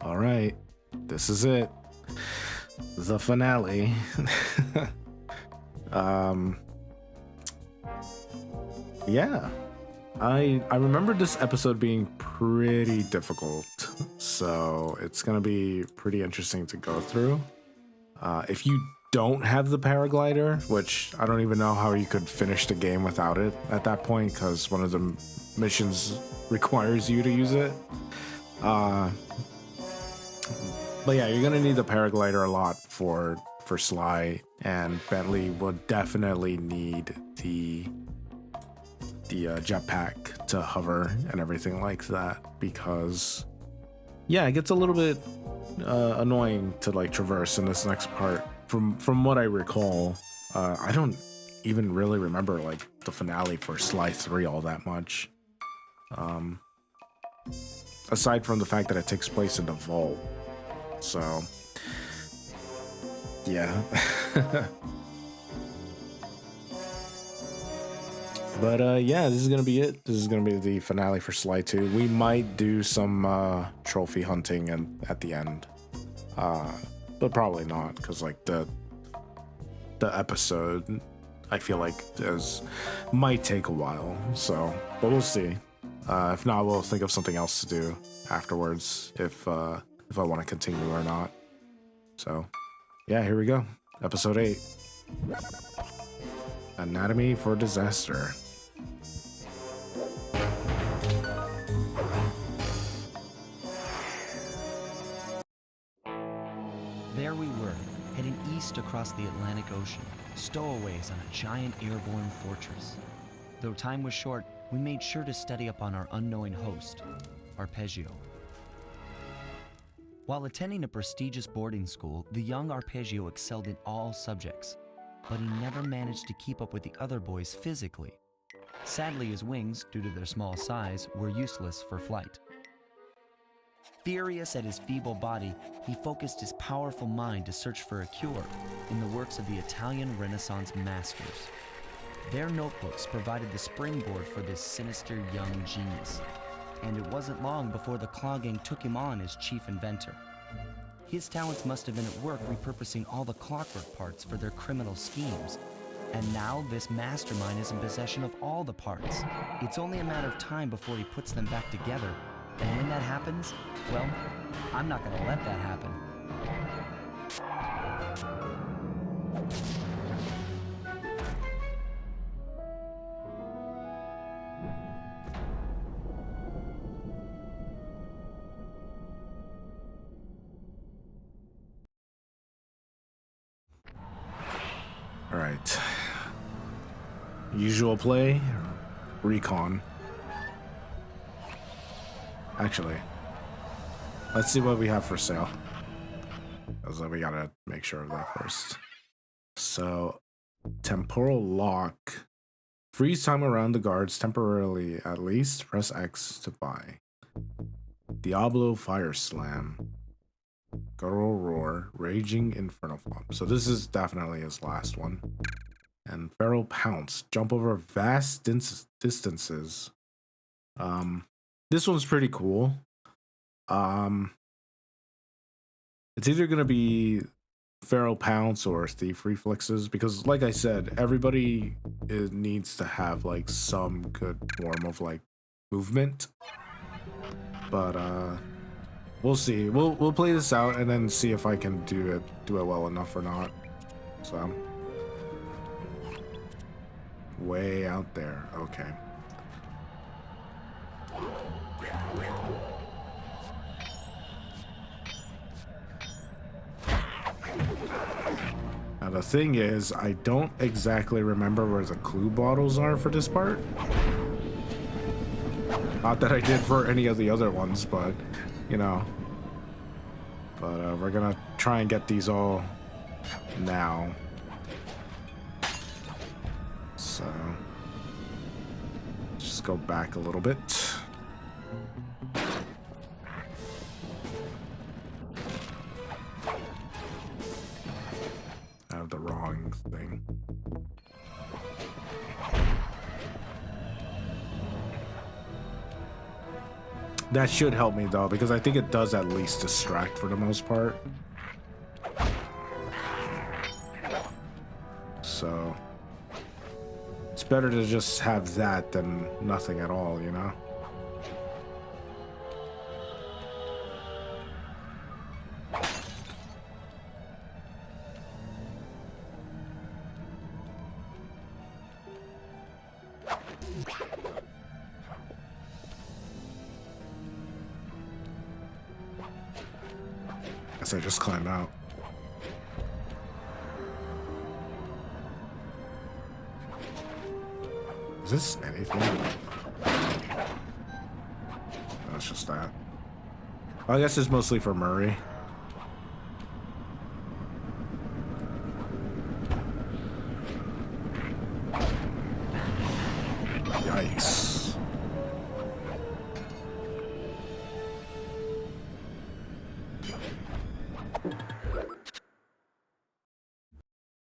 All right, this is it. The finale. um, yeah, I remember this episode being pretty difficult, so it's gonna be pretty interesting to go through. If you don't have the paraglider, which I don't even know how you could finish the game without it at that point, because one of the missions requires you to use it. But yeah, you're gonna need the paraglider a lot for Sly, and Bentley would definitely need the jetpack to hover and everything like that, because yeah, it gets a little bit annoying to like traverse in this next part. From what I recall, I don't even really remember like the finale for Sly 3 all that much. Aside from the fact that it takes place in the vault. So, yeah. But yeah, this is gonna be it. This is gonna be the finale for Sly 2. We might do some trophy hunting at the end, but probably not, because like the episode, I feel like might take a while. So, but we'll see. If not, we'll think of something else to do afterwards if I want to continue or not. So, yeah, here we go. Episode 8. Anatomy for Disaster. There we were, heading east across the Atlantic Ocean, stowaways on a giant airborne fortress. Though time was short, we made sure to study up on our unknowing host, Arpeggio. While attending a prestigious boarding school, the young Arpeggio excelled in all subjects, but he never managed to keep up with the other boys physically. Sadly, his wings, due to their small size, were useless for flight. Furious at his feeble body, he focused his powerful mind to search for a cure in the works of the Italian Renaissance masters. Their notebooks provided the springboard for this sinister young genius, and it wasn't long before the Claw Gang took him on as chief inventor. His talents must have been at work repurposing all the clockwork parts for their criminal schemes, and now this mastermind is in possession of all the parts. It's only a matter of time before he puts them back together, and when that happens, well, I'm not gonna let that happen. All right. Usual play, recon. Actually, let's see what we have for sale. So we gotta make sure of that first. So, temporal lock. Freeze time around the guards temporarily at least. Press X to buy. Diablo Fire Slam. Guttural Roar. Raging Inferno Flop. So this is definitely his last one. And Feral Pounce. Jump over vast distances. This one's pretty cool. It's either gonna be Feral Pounce or Thief Reflexes, because like I said, everybody needs to have like some good form of like movement. But we'll see. We'll play this out and then see if I can do it well enough or not. So way out there. Okay. Now the thing is, I don't exactly remember where the clue bottles are for this part. Not that I did for any of the other ones, but you know. But we're gonna try and get these all now. So just go back a little bit. I have the wrong thing. That should help me though, because I think it does at least distract for the most part. So it's better to just have that than nothing at all, you know? Guess I just climbed out. Is this anything? No, it's just that. Well, I guess it's mostly for Murray. Yikes.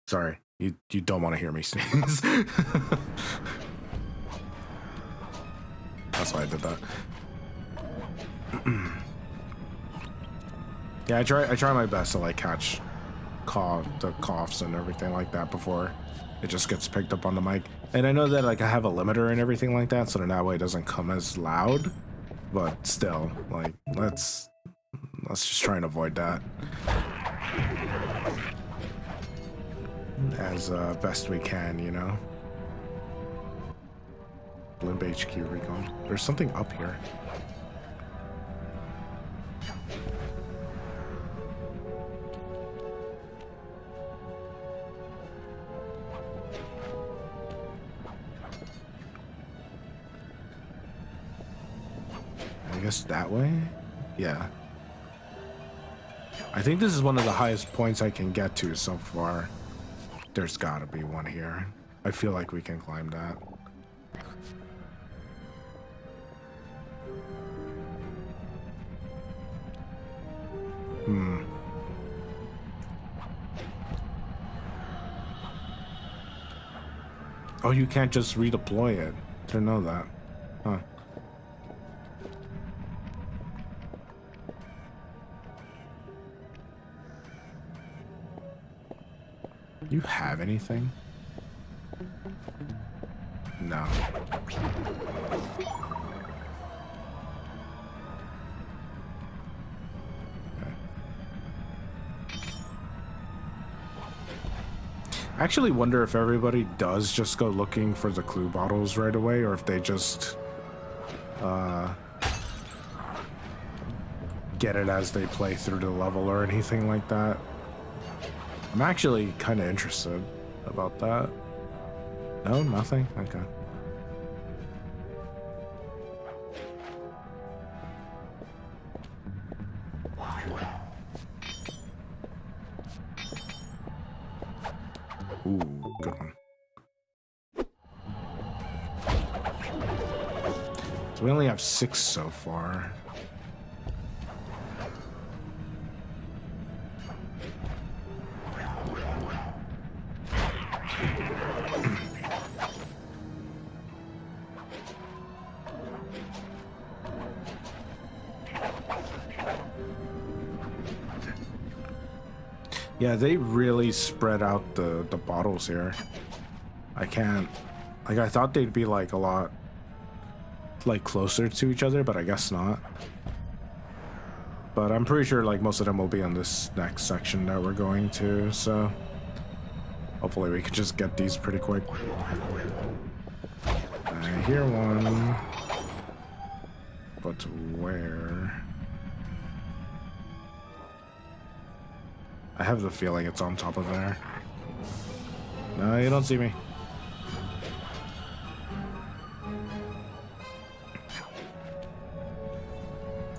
Sorry, you don't want to hear me sneeze. That's why I did that. Yeah, I try my best to like catch the coughs and everything like that before it just gets picked up on the mic. And I know that like I have a limiter and everything like that, so then that way it doesn't come as loud. But still, like let's just try and avoid that as best we can, you know. Blimp HQ recon. There's something up here. I guess that way? Yeah. I think this is one of the highest points I can get to so far. There's gotta be one here. I feel like we can climb that. Oh, you can't just redeploy it. Didn't know that. Huh. You have anything? No. I actually wonder if everybody does just go looking for the clue bottles right away, or if they just get it as they play through the level or anything like that. I'm actually kind of interested about that. No, nothing? Okay. Ooh, good one. So we only have 6 so far. Yeah, they really spread out the bottles here. I can't... Like, I thought they'd be, like, a lot, like, closer to each other, but I guess not. But I'm pretty sure, like, most of them will be on this next section that we're going to, so... Hopefully we can just get these pretty quick. I hear one... But where... I have the feeling it's on top of there. No, you don't see me.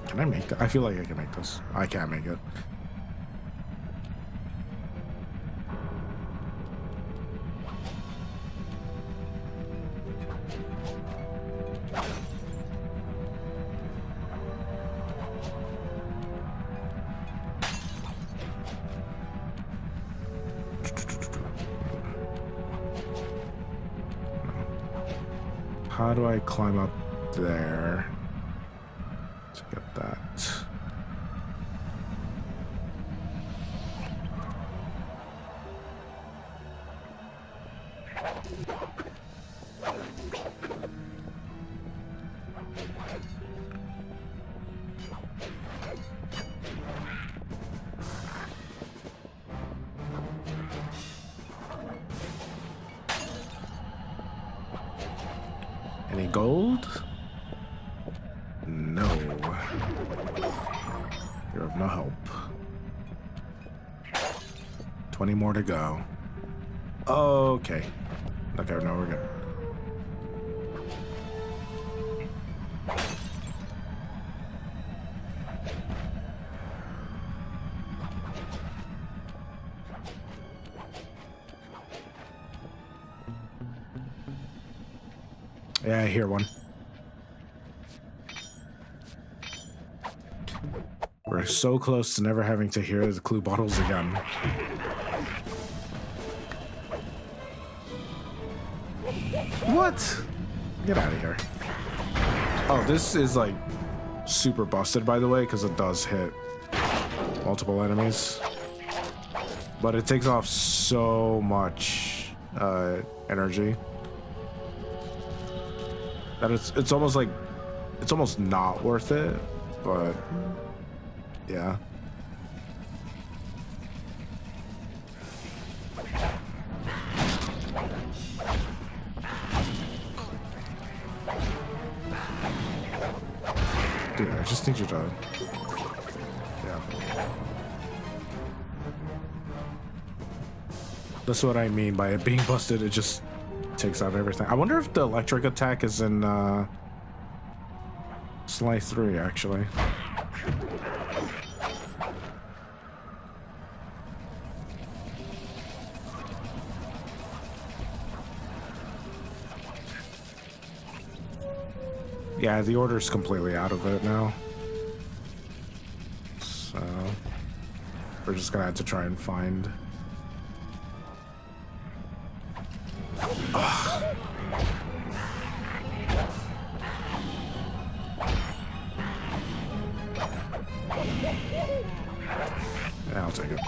Can I make that? I feel like I can make this. I can't make it. How do I climb up there Any gold? No. You're of no help. 20 more to go. Okay. Okay, no, we're good. Yeah, I hear one. We're so close to never having to hear the clue bottles again. What? Get out of here. Oh, this is like super busted, by the way, because it does hit multiple enemies. But it takes off so much energy that it's almost like it's almost not worth it, but yeah. Dude, I just need you to... Yeah. That's what I mean by it being busted. It just takes out everything. I wonder if the electric attack is in Sly 3, actually. Yeah, the order's completely out of it now. So we're just gonna have to try and find... Ugh. Yeah, I'll take it.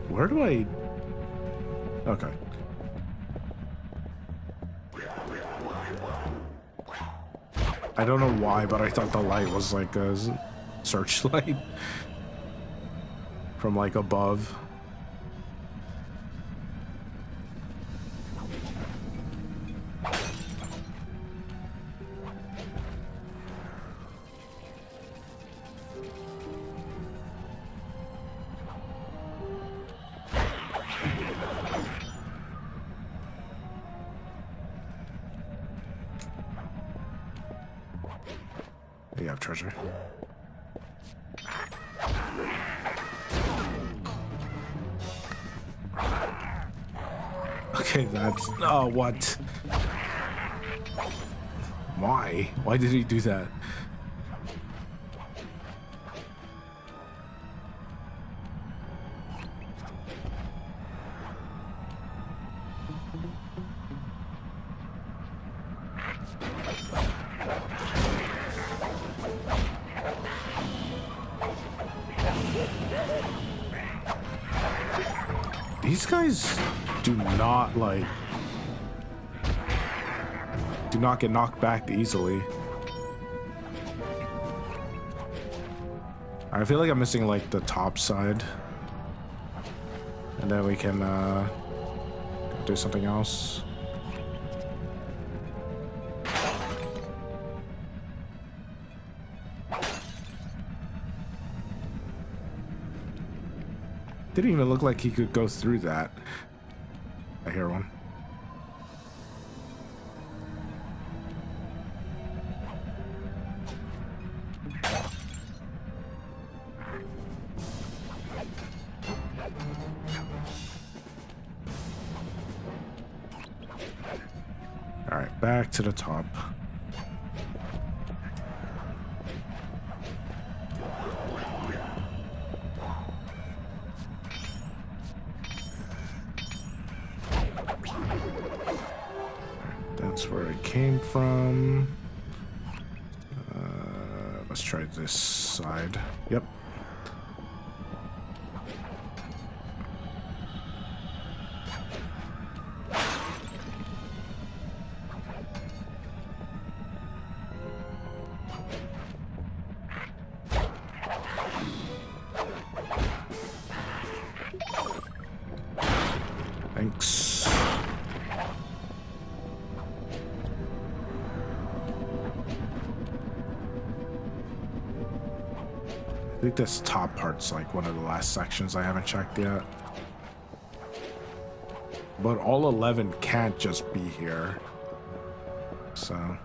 Where do I... Okay. I don't know why, but I thought the light was like a searchlight from like above. You have treasure. Okay, that's... Oh, what? Why? Why did he do that? These guys do not, like... do not get knocked back easily. I feel like I'm missing, like, the top side. And then we can, do something else. Didn't even look like he could go through that. I hear one. All right, back to the top. That's where it came from. Let's try this side. Yep. Thanks. I think this top part's like one of the last sections I haven't checked yet. But all 11 can't just be here. So...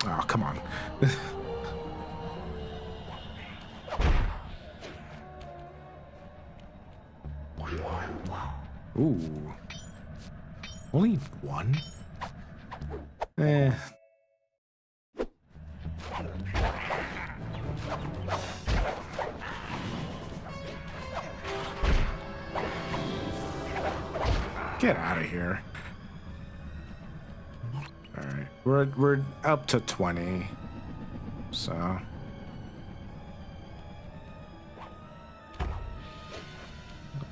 Oh, come on. Ooh. Only one? Eh. Get out of here. Alright. We're up to 20. So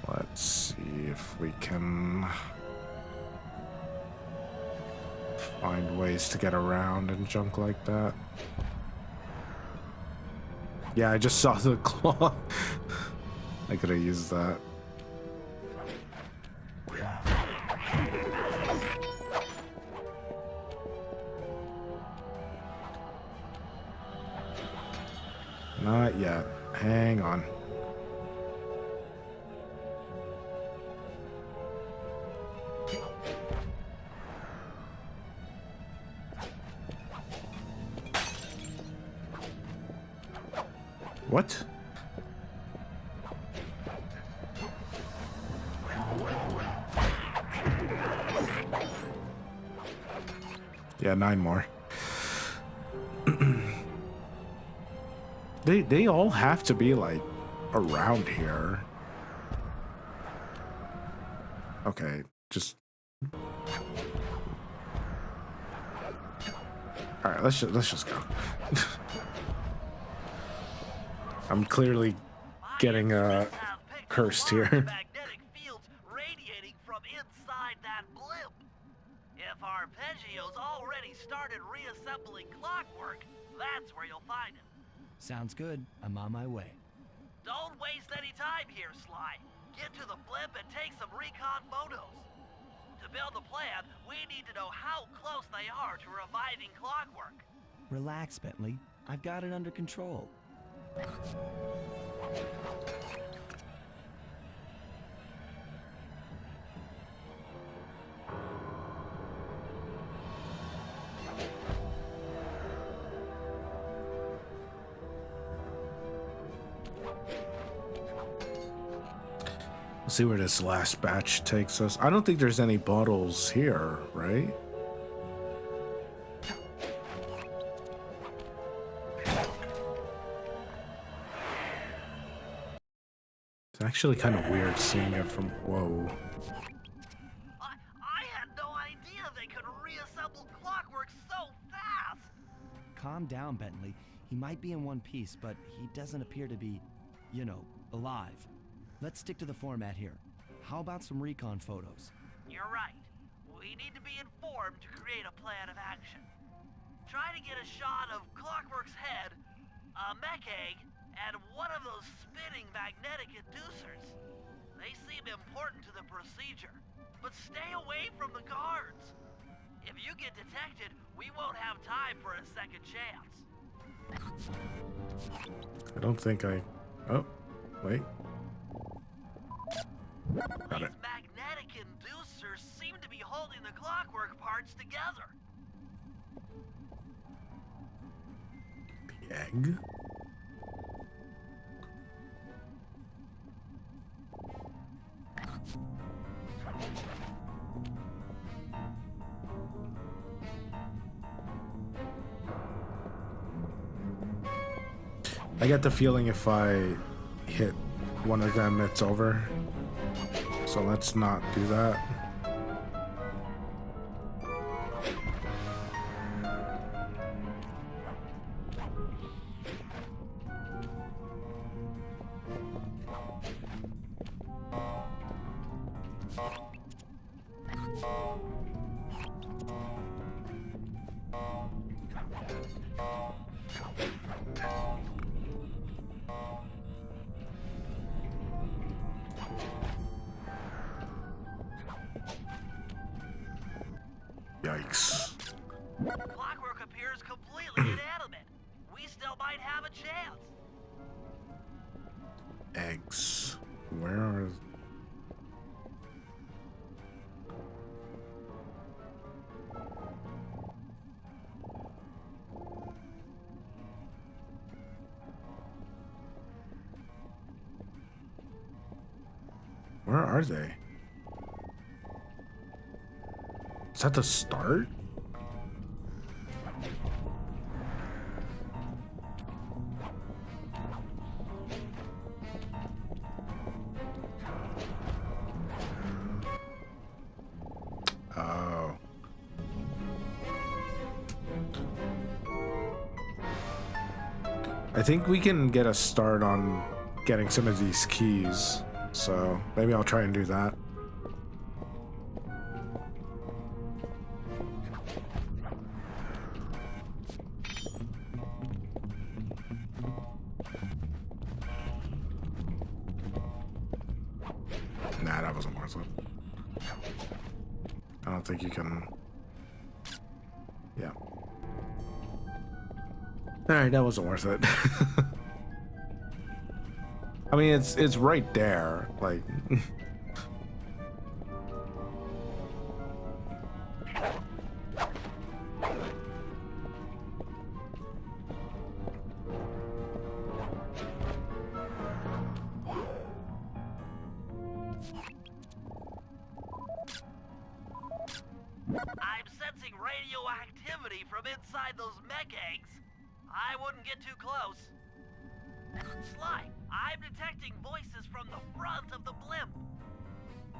let's see if we can find ways to get around and junk like that. Yeah, I just saw the claw. I could have used that. Not yet. Hang on. What? Yeah, 9 more. They all have to be like around here. Okay, just all right. Let's just go. I'm clearly getting cursed here. Magnetic fields radiating from inside that blimp. If Arpeggio's already started reassembling clockwork, that's where you'll find him. Sounds good. I'm on my way. Don't waste any time here, Sly. Get to the blimp and take some recon photos. To build a plan, we need to know how close they are to reviving clockwork. Relax, Bentley. I've got it under control. Let's see where this last batch takes us. I don't think there's any bottles here, right? It's actually kind of weird seeing it from... Whoa. I had no idea they could reassemble clockwork so fast! Calm down, Bentley. He might be in one piece, but he doesn't appear to be, you know, alive. Let's stick to the format here. How about some recon photos? You're right. We need to be informed to create a plan of action. Try to get a shot of Clockwork's head, a mech egg, and one of those spinning magnetic inducers. They seem important to the procedure, but stay away from the guards. If you get detected, we won't have time for a second chance. I don't think I... Oh, wait. Got it. These magnetic inducers seem to be holding the clockwork parts together. The egg? I get the feeling if I hit one of them, it's over. So let's not do that. Yikes. Clockwork appears completely inanimate. We still might have a chance. Eggs. Where are... Where are they? Is that the start? Oh. I think we can get a start on getting some of these keys, so maybe I'll try and do that. Nah, that wasn't worth it. I don't think you can... Yeah. Alright, that wasn't worth it. I mean, it's right there, like... I'm sensing radioactivity from inside those mech eggs. I wouldn't get too close. Sly, I'm detecting voices from the front of the blimp.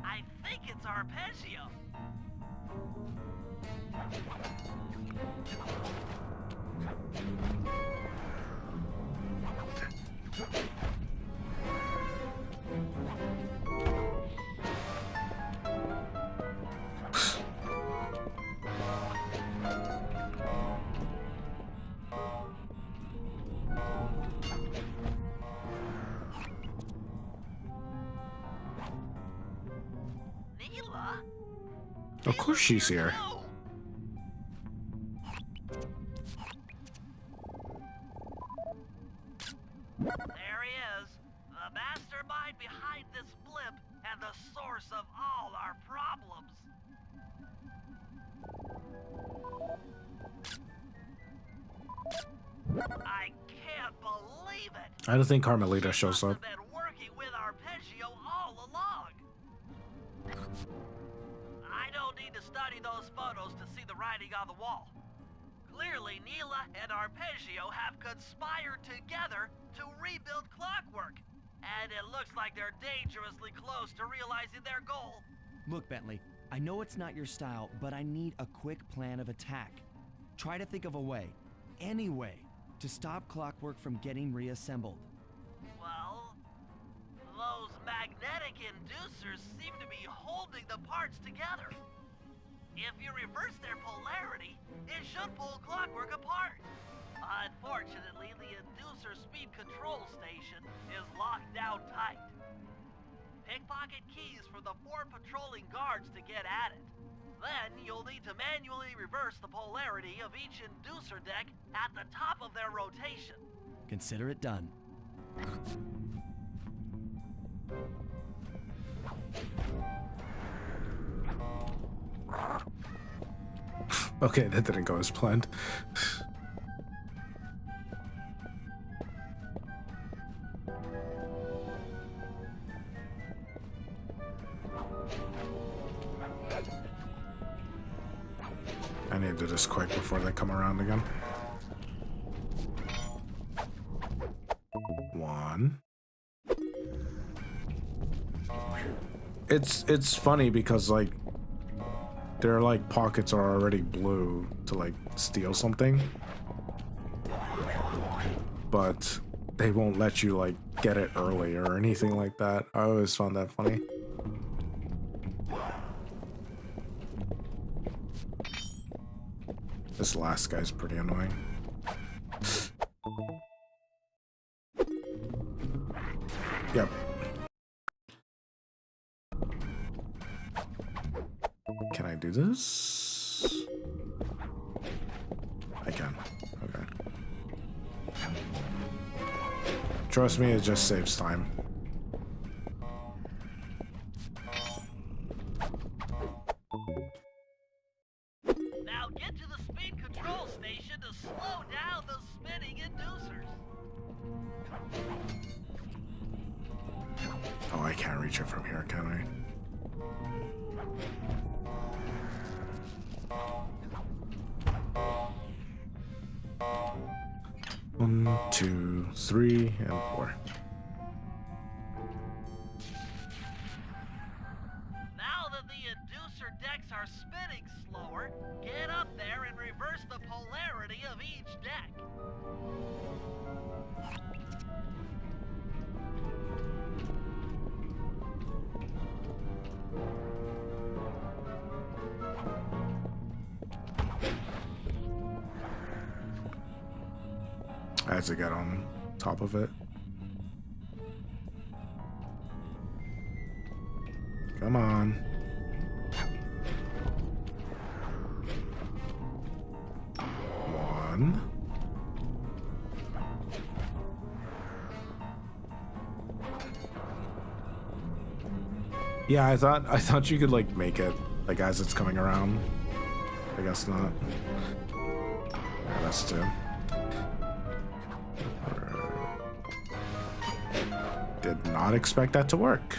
I think it's Arpeggio. Neela? Of course she's here. No! There he is, the mastermind behind this blimp and the source of all our problems. I can't believe it. I don't think Carmelita shows Must up. have been working with Arpeggio all along. I don't need to study those photos to see the writing on the wall. Clearly, Neela and Arpeggio have conspired together to rebuild Clockwork. And it looks like they're dangerously close to realizing their goal. Look, Bentley, I know it's not your style, but I need a quick plan of attack. Try to think of a way, any way, to stop Clockwork from getting reassembled. Well, those magnetic inducers seem to be holding the parts together. If you reverse their polarity, it should pull Clockwork apart. Unfortunately, the inducer speed control station is locked down tight. Pickpocket keys for the 4 patrolling guards to get at it. Then you'll need to manually reverse the polarity of each inducer deck at the top of their rotation. Consider it done. Okay, that didn't go as planned. I need to do this quick before they come around again. 1. It's funny because like their like pockets are already blue to like steal something, but they won't let you like get it early or anything like that. I always found that funny. This last guy's pretty annoying. Yep. Can I do this? I can. Okay. Trust me, it just saves time. Now get to the speed control station to slow down the spinning inducers. Oh, I can't reach it from here, can I? 1, 2, 3, and 4. Now that the inducer decks are spinning slower, get up there and reverse the polarity of each deck. I had to get on top of it. Come on. One. Yeah, I thought you could like make it like as it's coming around. I guess not. Yeah, that's 2. Did not expect that to work.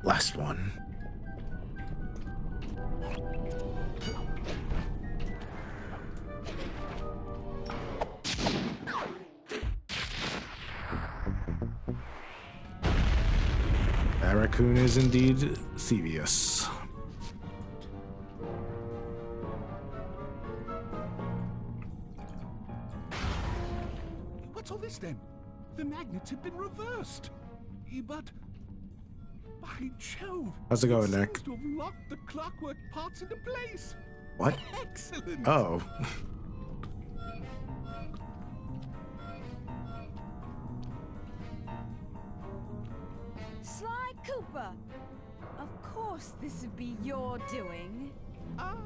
Last one. That raccoon is indeed Thieves. What's all this then? The magnets have been reversed. But by Jove! How's it going, it Nick? seems to have locked the clockwork parts into place. What? Excellent. Oh. Sly Cooper! Of course this would be your doing. Ah,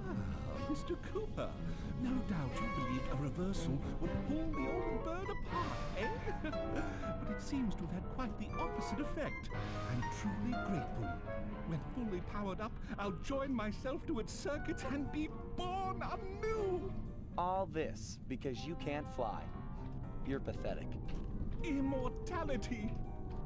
Mr. Cooper. No doubt you believed a reversal would pull the old bird apart, eh? But it seems to have had quite the opposite effect. I'm truly grateful. When fully powered up, I'll join myself to its circuits and be born anew. All this because you can't fly. You're pathetic. Immortality!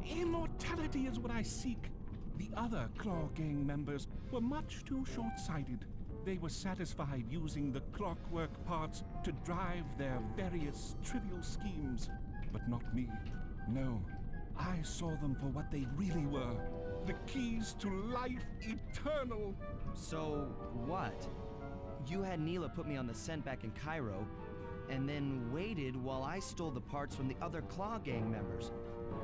Immortality is what I seek. The other Claw Gang members were much too short-sighted. They were satisfied using the clockwork parts to drive their various trivial schemes. But not me. No, I saw them for what they really were. The keys to life eternal. So, what? You had Neela put me on the scent back in Cairo, and then waited while I stole the parts from the other Claw Gang members.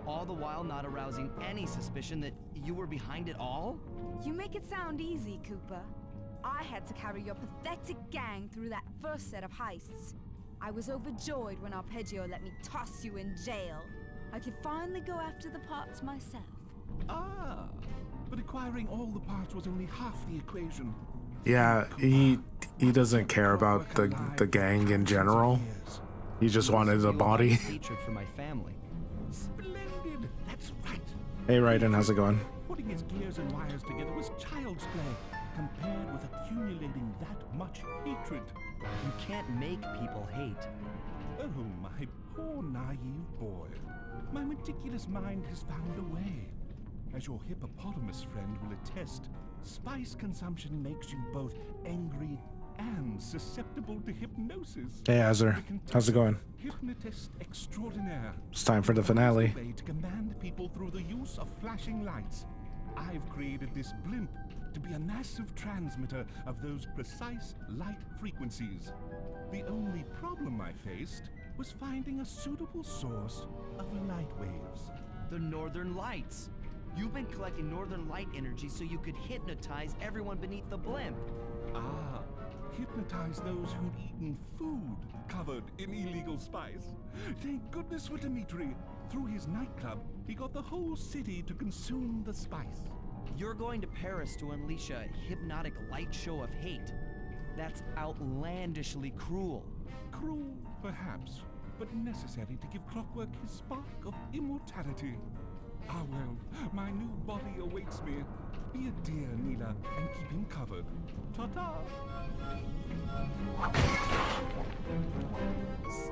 All the while not arousing any suspicion that you were behind it all? You make it sound easy, Cooper. I had to carry your pathetic gang through that first set of heists. I was overjoyed when Arpeggio let me toss you in jail. I could finally go after the parts myself. Ah, but acquiring all the parts was only half the equation. Yeah, he doesn't care about the gang in general. He just wanted the body. Featured for my family. Splendid, that's right. Hey, Raiden, how's it going? Putting his gears and wires together was child's play. compared with accumulating that much hatred. You can't make people hate. Oh, my poor naive boy. My meticulous mind has found a way. As your hippopotamus friend will attest, spice consumption makes you both angry and susceptible to hypnosis. Hey, Azur. How's it going? Hypnotist extraordinaire. It's time for the finale. Way to command people through the use of flashing lights. I've created this blimp to be a massive transmitter of those precise light frequencies. The only problem I faced was finding a suitable source of light waves. The Northern Lights. You've been collecting Northern Light energy so you could hypnotize everyone beneath the blimp. Ah, hypnotize those who'd eaten food covered in illegal spice. Thank goodness for Dimitri. Through his nightclub, he got the whole city to consume the spice. You're going to Paris to unleash a hypnotic light show of hate. That's outlandishly cruel. Cruel, perhaps, but necessary to give Clockwork his spark of immortality. Ah well, my new body awaits me. Be a dear, Neela, and keep him covered. Ta-ta!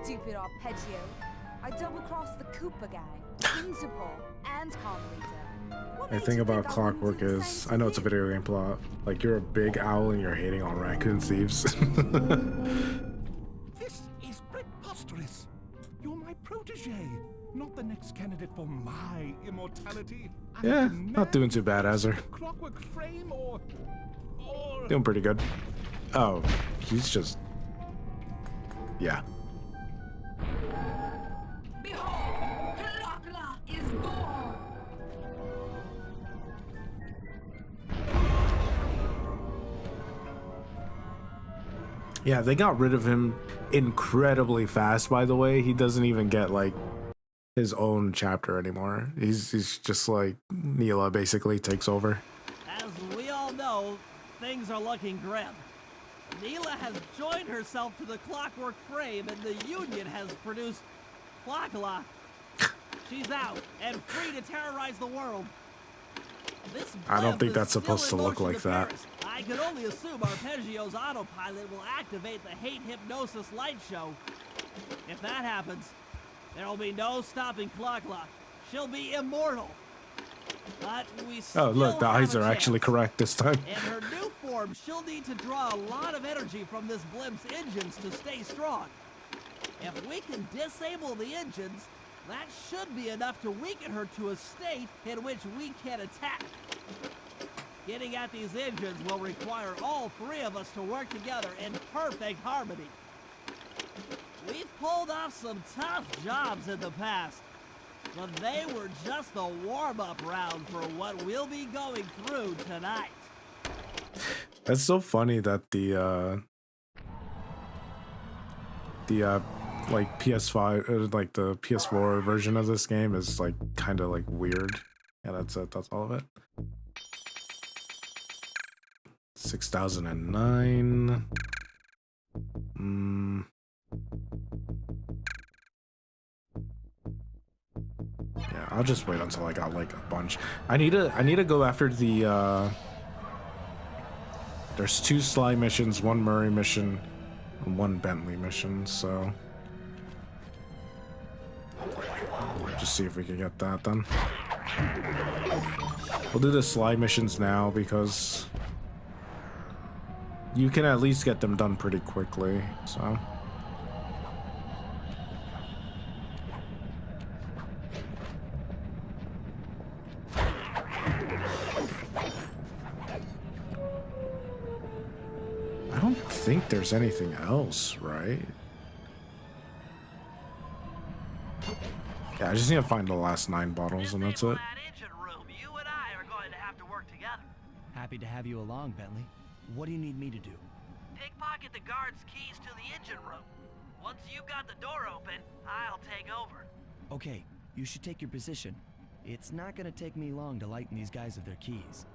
Stupid arpeggio. I double-crossed the Cooper gang, Principal, and Carmelita. What The made thing you about think I wouldn't Clockwork do the is, same I know to it's a you? video game plot. Like, you're a big owl and you're hating on raccoon thieves. This is preposterous. You're my protege, not the next candidate for my immortality. I Yeah, demand not doing too bad, Azur. a Clockwork frame or... Doing pretty good. Oh, he's just... Yeah. Behold, Clockla is born! Yeah, they got rid of him incredibly fast, by the way. He doesn't even get, like, his own chapter anymore. He's just like, Neela basically takes over. As we all know, things are looking grim. Neela has joined herself to the Clockwork frame, and the Union has produced Clockla. She's out and free to terrorize the world. This I don't blimp think is that's still supposed to in look motion like to that. Paris. I can only assume Arpeggio's autopilot will activate the hate hypnosis light show. If that happens, there will be no stopping Clockla. She'll be immortal. But we still Oh, look, the have eyes a are actually chance. correct this time. In her new form, she'll need to draw a lot of energy from this blimp's engines to stay strong. If we can disable the engines, that should be enough to weaken her to a state in which we can attack. Getting at these engines will require all three of us to work together in perfect harmony. We've pulled off some tough jobs in the past, but they were just the warm-up round for what we'll be going through tonight. That's so funny that like PS5 like the PS4 version of this game is like kind of like weird. Yeah, that's it. That's all of it. 6009. Yeah, I'll just wait until I got like a bunch. I need to go after the there's 2 Sly missions, 1 Murray mission, and 1 Bentley mission, so just see if we can get that done. We'll do the Sly missions now because you can at least get them done pretty quickly, so. I don't think there's anything else, right? Yeah, I just need to find the last 9 bottles and that's it. That engine room, you and I are going to have to work together. Happy to have you along, Bentley. What do you need me to do? Pickpocket the guard's keys to the engine room. Once you've got the door open, I'll take over. Okay, you should take your position. It's not gonna take me long to lighten these guys of their keys.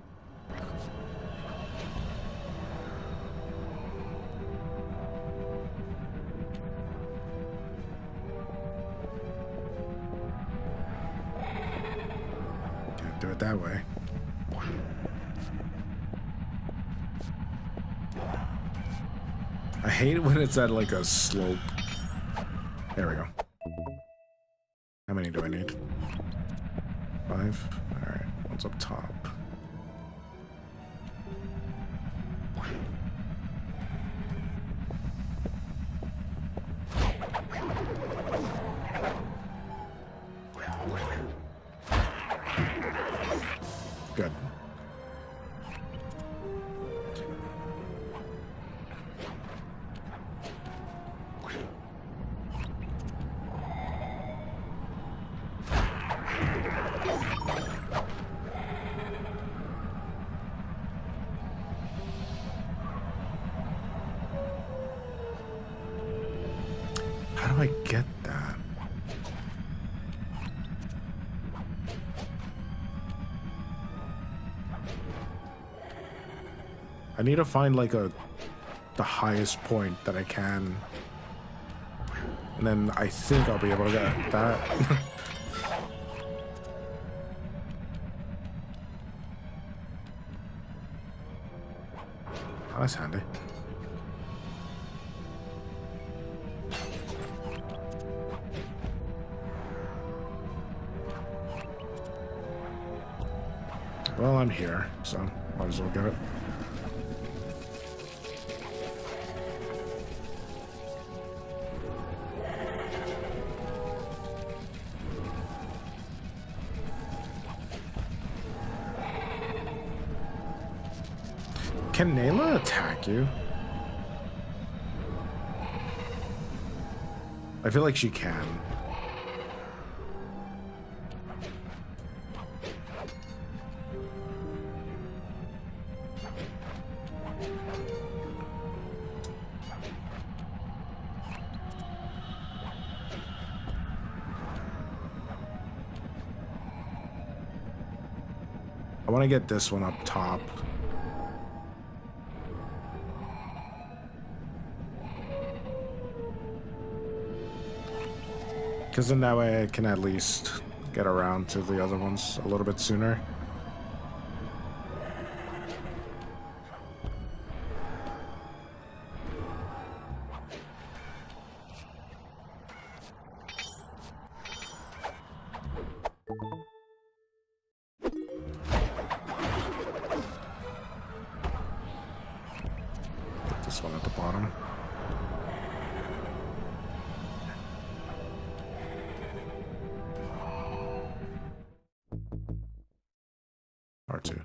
Can't do it that way. hate when it's at like a slope. There we go. How many do I need? 5? Alright, one's up top. Good. How do I get that? I need to find like the highest point that I can. And then I think I'll be able to get that. Oh, that's handy. Well, I'm here, so might as well get it. Can Nayla attack you? I feel like she can. I want to get this one up top. Because then that way I can at least get around to the other ones a little bit sooner. Get this one at the bottom. R2.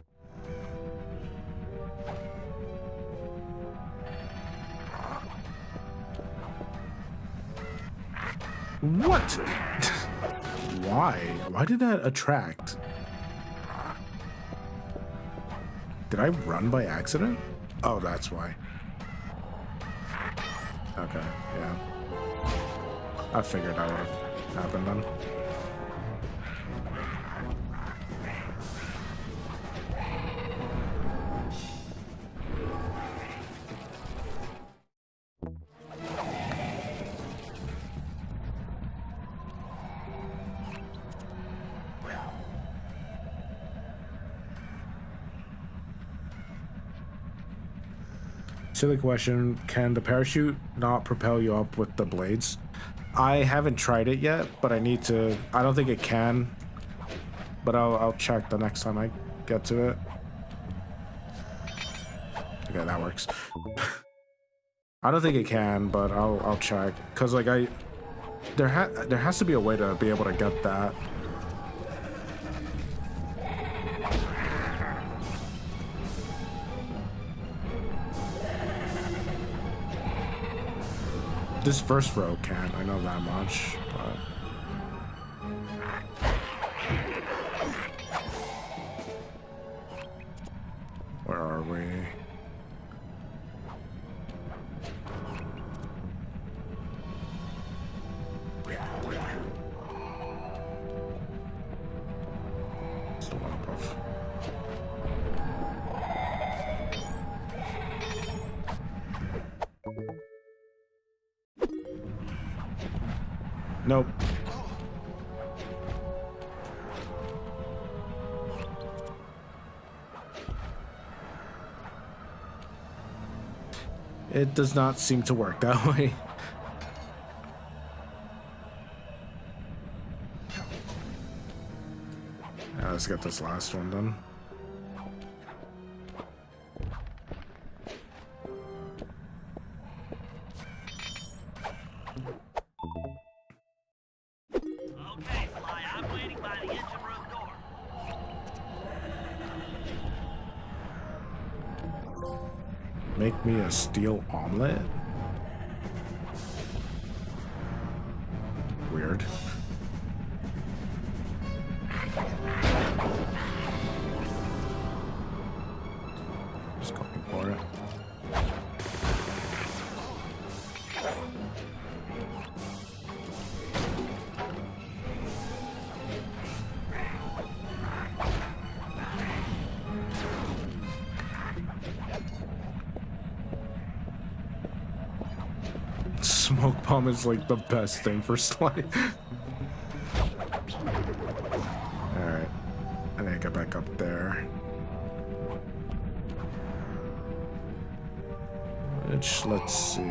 What? Why? Why did that attract? Did I run by accident? Oh, that's why. Okay, yeah. I figured that would have happened then. Silly question, can the parachute not propel you up with the blades? I haven't tried it yet, but I need to. I don't think it can, but I'll check the next time I get to it. Okay, that works. I don't think it can, but I'll check, cause like there has to be a way to be able to get that. This first row can't, I know that much, but... Where are we? Still one above. Nope. It does not seem to work that way. Let's get this last one done. Okay, Sly, I'm waiting by the engine room door. Make me a steel omelet? Weird. Just going for it. Smoke bomb is like the best thing for slide. Alright. I need to get back up there. Which, let's see.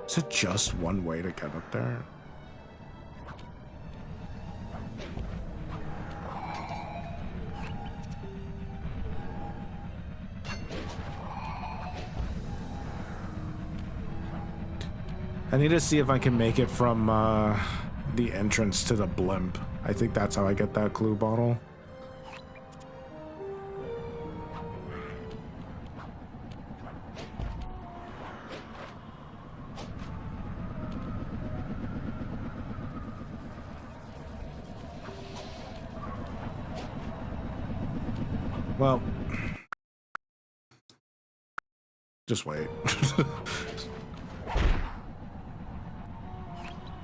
Is it just one way to get up there? I need to see if I can make it from the entrance to the blimp. I think that's how I get that glue bottle. Well, just wait.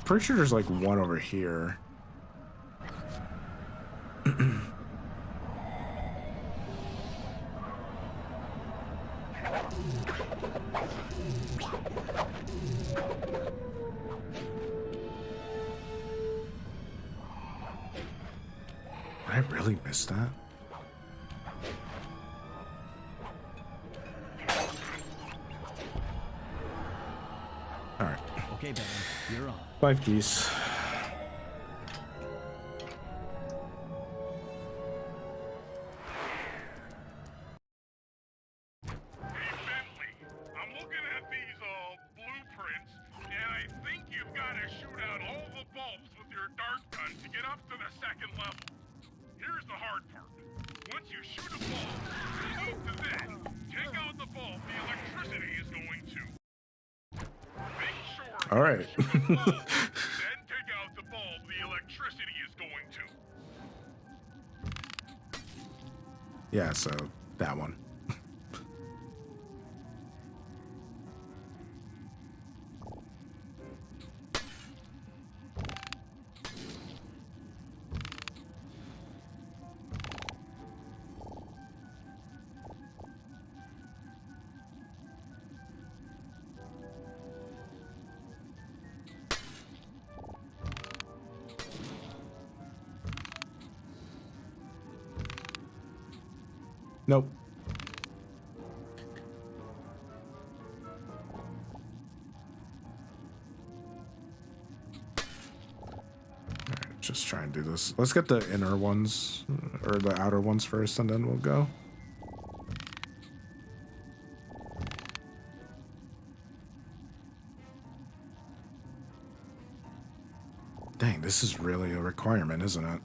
Pretty sure there's like one over here. Did I really miss that? Alright. Okay, Ben, you're on. 5 keys. All right. Then take out the bulb the electricity is going to. Yeah, so that one. Nope. Alright, just try and do this. Let's get the inner ones, or the outer ones first, and then we'll go. Dang, this is really a requirement, isn't it?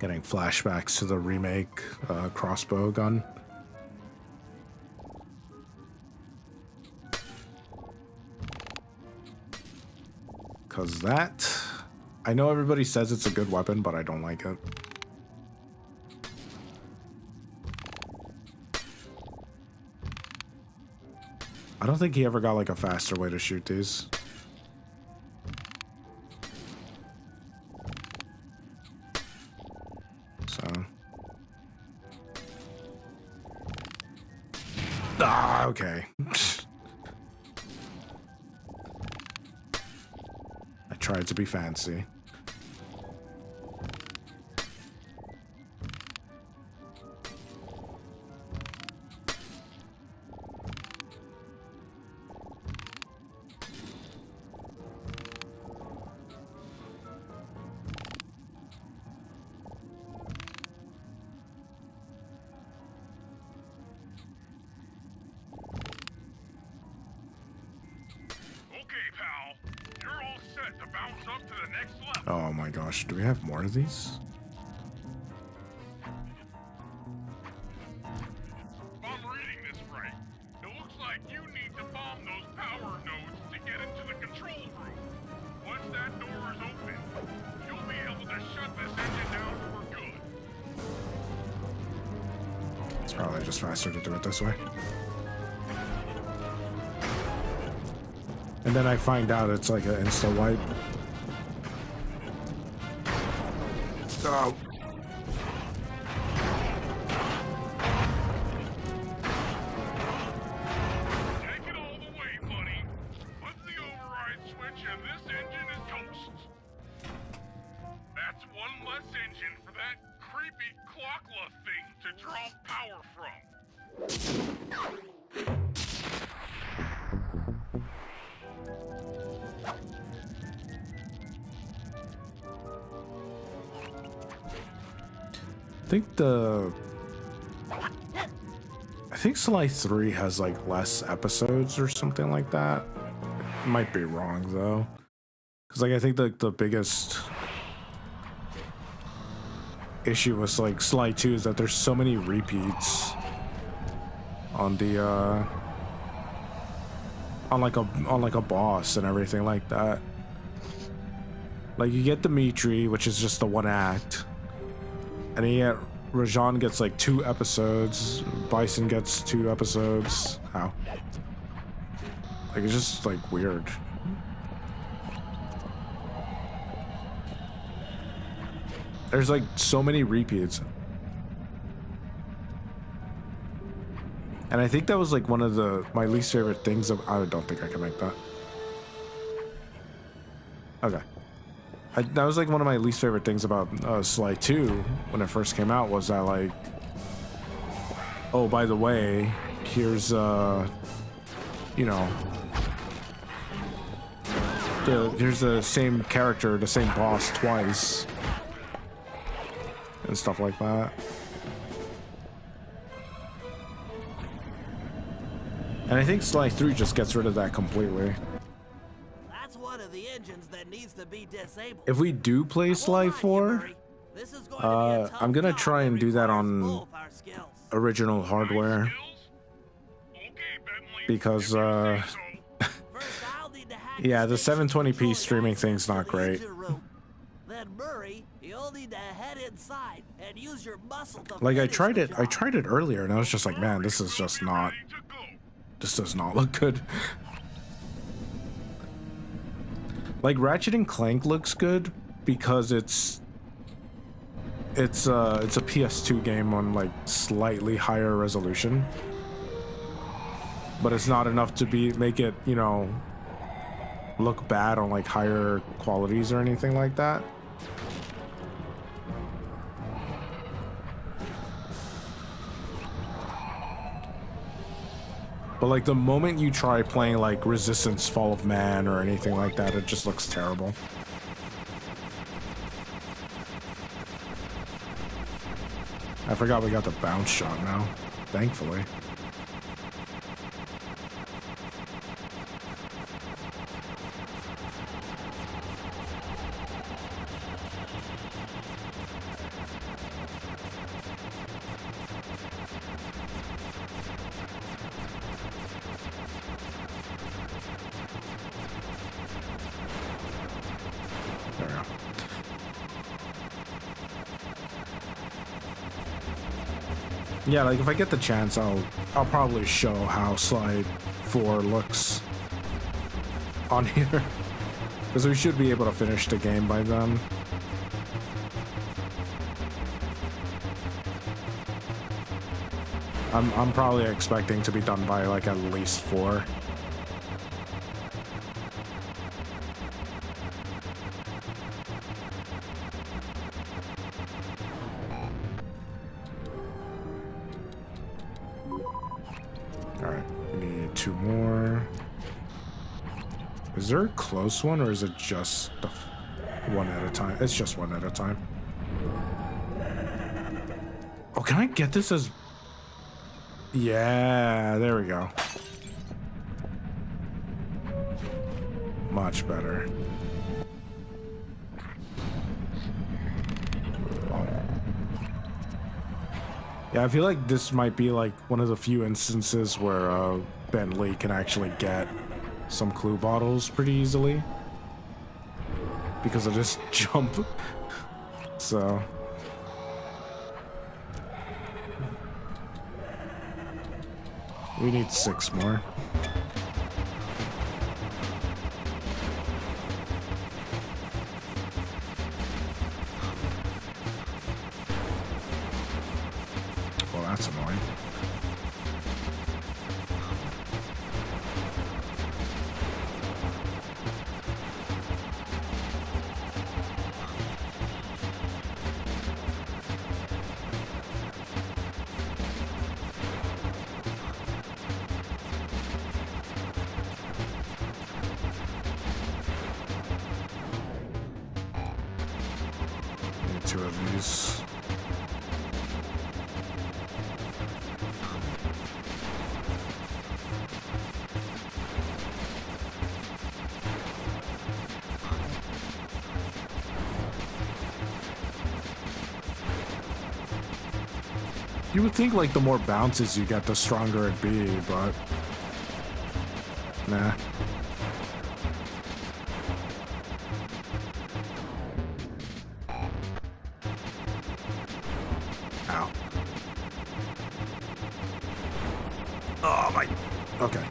Getting flashbacks to the remake crossbow gun. Cause that, I know everybody says it's a good weapon, but I don't like it. I don't think he ever got like a faster way to shoot these. tried to be fancy. Okay, pal. You're all set to bounce up to the next level. Oh my gosh, do we have more of these? If I'm reading this right, it looks like you need to bomb those power nodes to get into the control room. Once that door is open, you'll be able to shut this engine down for good. It's probably just faster to do it this way. And then I find out it's like an insta wipe. Oh. Take it all the way, buddy. Put the override switch and this engine is toast. That's one less engine for that creepy clockla thing to draw power from. I think Sly 3 has like less episodes or something like that. Might be wrong though. Cause like I think the biggest issue with like Sly 2 is that there's so many repeats on the on like a boss and everything like that. Like you get Dimitri, which is just the one act. And then yet Rajan gets like 2 episodes. Bison gets 2 episodes. Ow. Like it's just like weird. There's like so many repeats. And I think that was like one of my least favorite things of I don't think I can make that. Okay. That was like one of my least favorite things about Sly 2 when it first came out was that like, oh, by the way, here's you know, here's the same character, the same boss twice and stuff like that. And I think Sly 3 just gets rid of that completely. That's one of the engines that needs to be disabled. If we do play Sly 4, I'm gonna try and do that on original hardware because yeah, the 720p streaming thing's not great. Like I tried it earlier and I was just like, man, this is just not, this does not look good. Like Ratchet and Clank looks good because it's a PS2 game on like slightly higher resolution, but it's not enough to make it, you know, look bad on like higher qualities or anything like that. But like the moment you try playing like Resistance Fall of Man or anything like that, it just looks terrible. I forgot we got the bounce shot now, thankfully. Yeah, like if I get the chance, I'll probably show how Slide 4 looks on here, because we should be able to finish the game by then. I'm probably expecting to be done by like at least 4. Is there a close one, or is it just the one at a time? It's just one at a time. Oh, can I get this as... Yeah, there we go. Much better. Oh. Yeah, I feel like this might be like one of the few instances where Bentley can actually get some clue bottles pretty easily because of this jump. So we need 6 more. Well, that's annoying. Need 2 of these. You would think like the more bounces you get, the stronger it'd be, but nah. Ow. Oh my. Okay.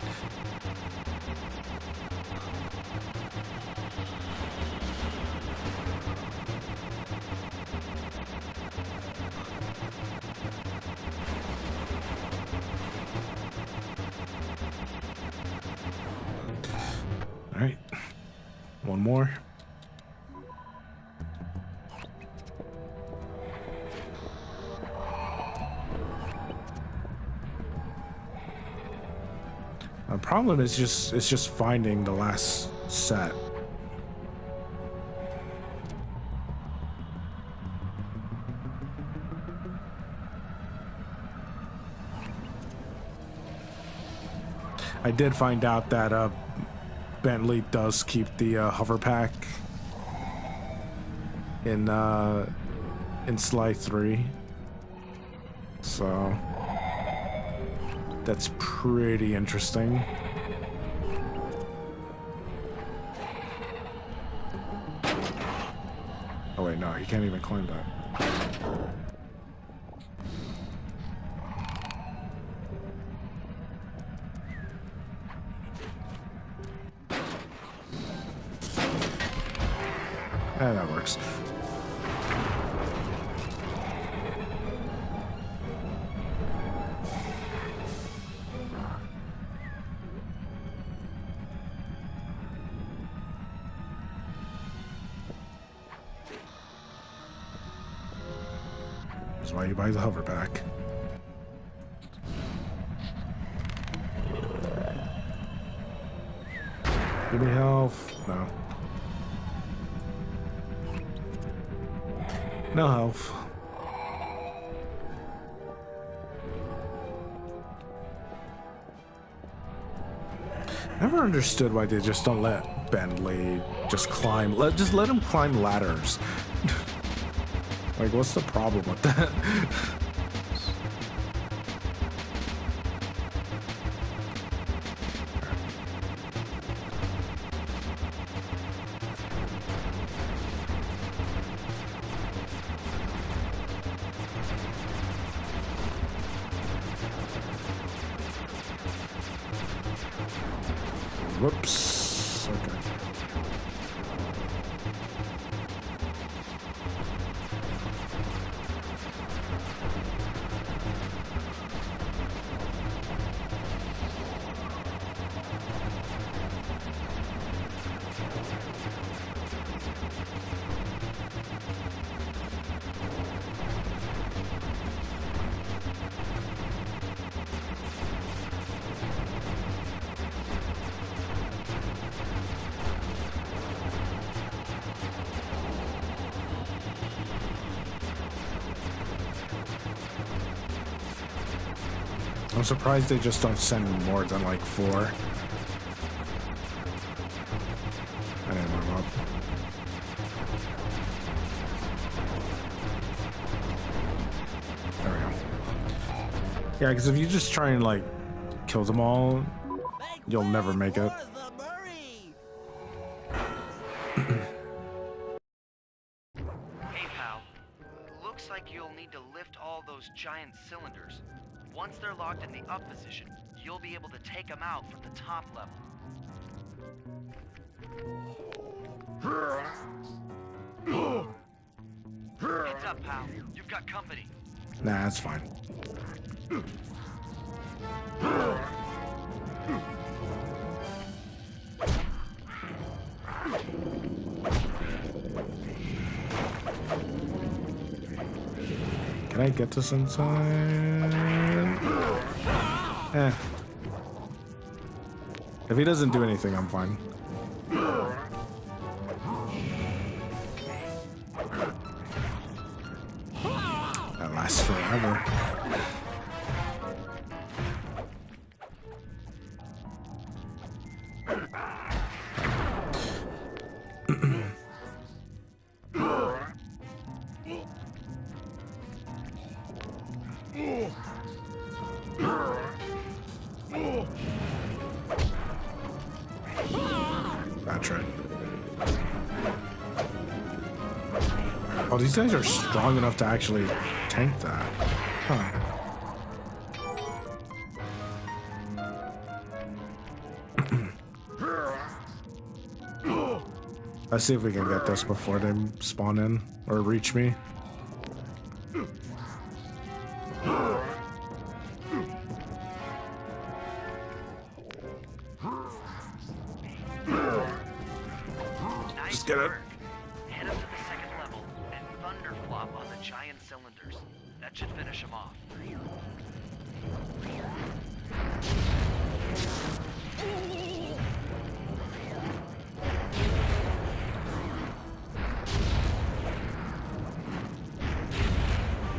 All right. One more. The problem is just finding the last set. I did find out that Bentley does keep the hover pack in Sly 3, so that's pretty interesting. Oh wait, no, you can't even climb that. Yeah, that works. That's why you buy the hoverback. Give me health. No. No health. Never understood why they just don't let Bentley just climb. Just let him climb ladders. Like, what's the problem with that? Whoops. Okay. I'm surprised they just don't send more than like 4. I didn't warm up. There we go. Yeah, because if you just try and like kill them all, you'll never make it. Hey, pal. Looks like you'll need to lift all those giant cylinders. Once they're locked in the up position, you'll be able to take them out from the top level. Heads up, pal. You've got company. Nah, that's fine. Can I get this inside? Eh. If he doesn't do anything, I'm fine. That lasts forever. That's right. Oh, these guys are strong enough to actually tank that. Huh. Let's see if we can get this before they spawn in or reach me. Nice get it. work. Head up to the second level and thunderflop on the giant cylinders. That should finish them off.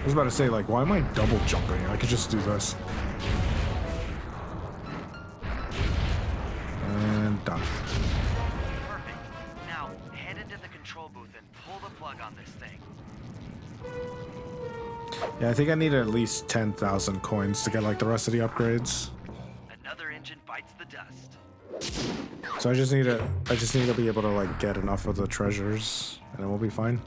I was about to say, like, why am I double jumping? I could just do this. And done. Perfect. Now, head into the control booth and pull the plug on this thing. Yeah, I think I need at least 10,000 coins to get, like, the rest of the upgrades. Another engine bites the dust. So I just need to be able to, like, get enough of the treasures, and then we'll be fine.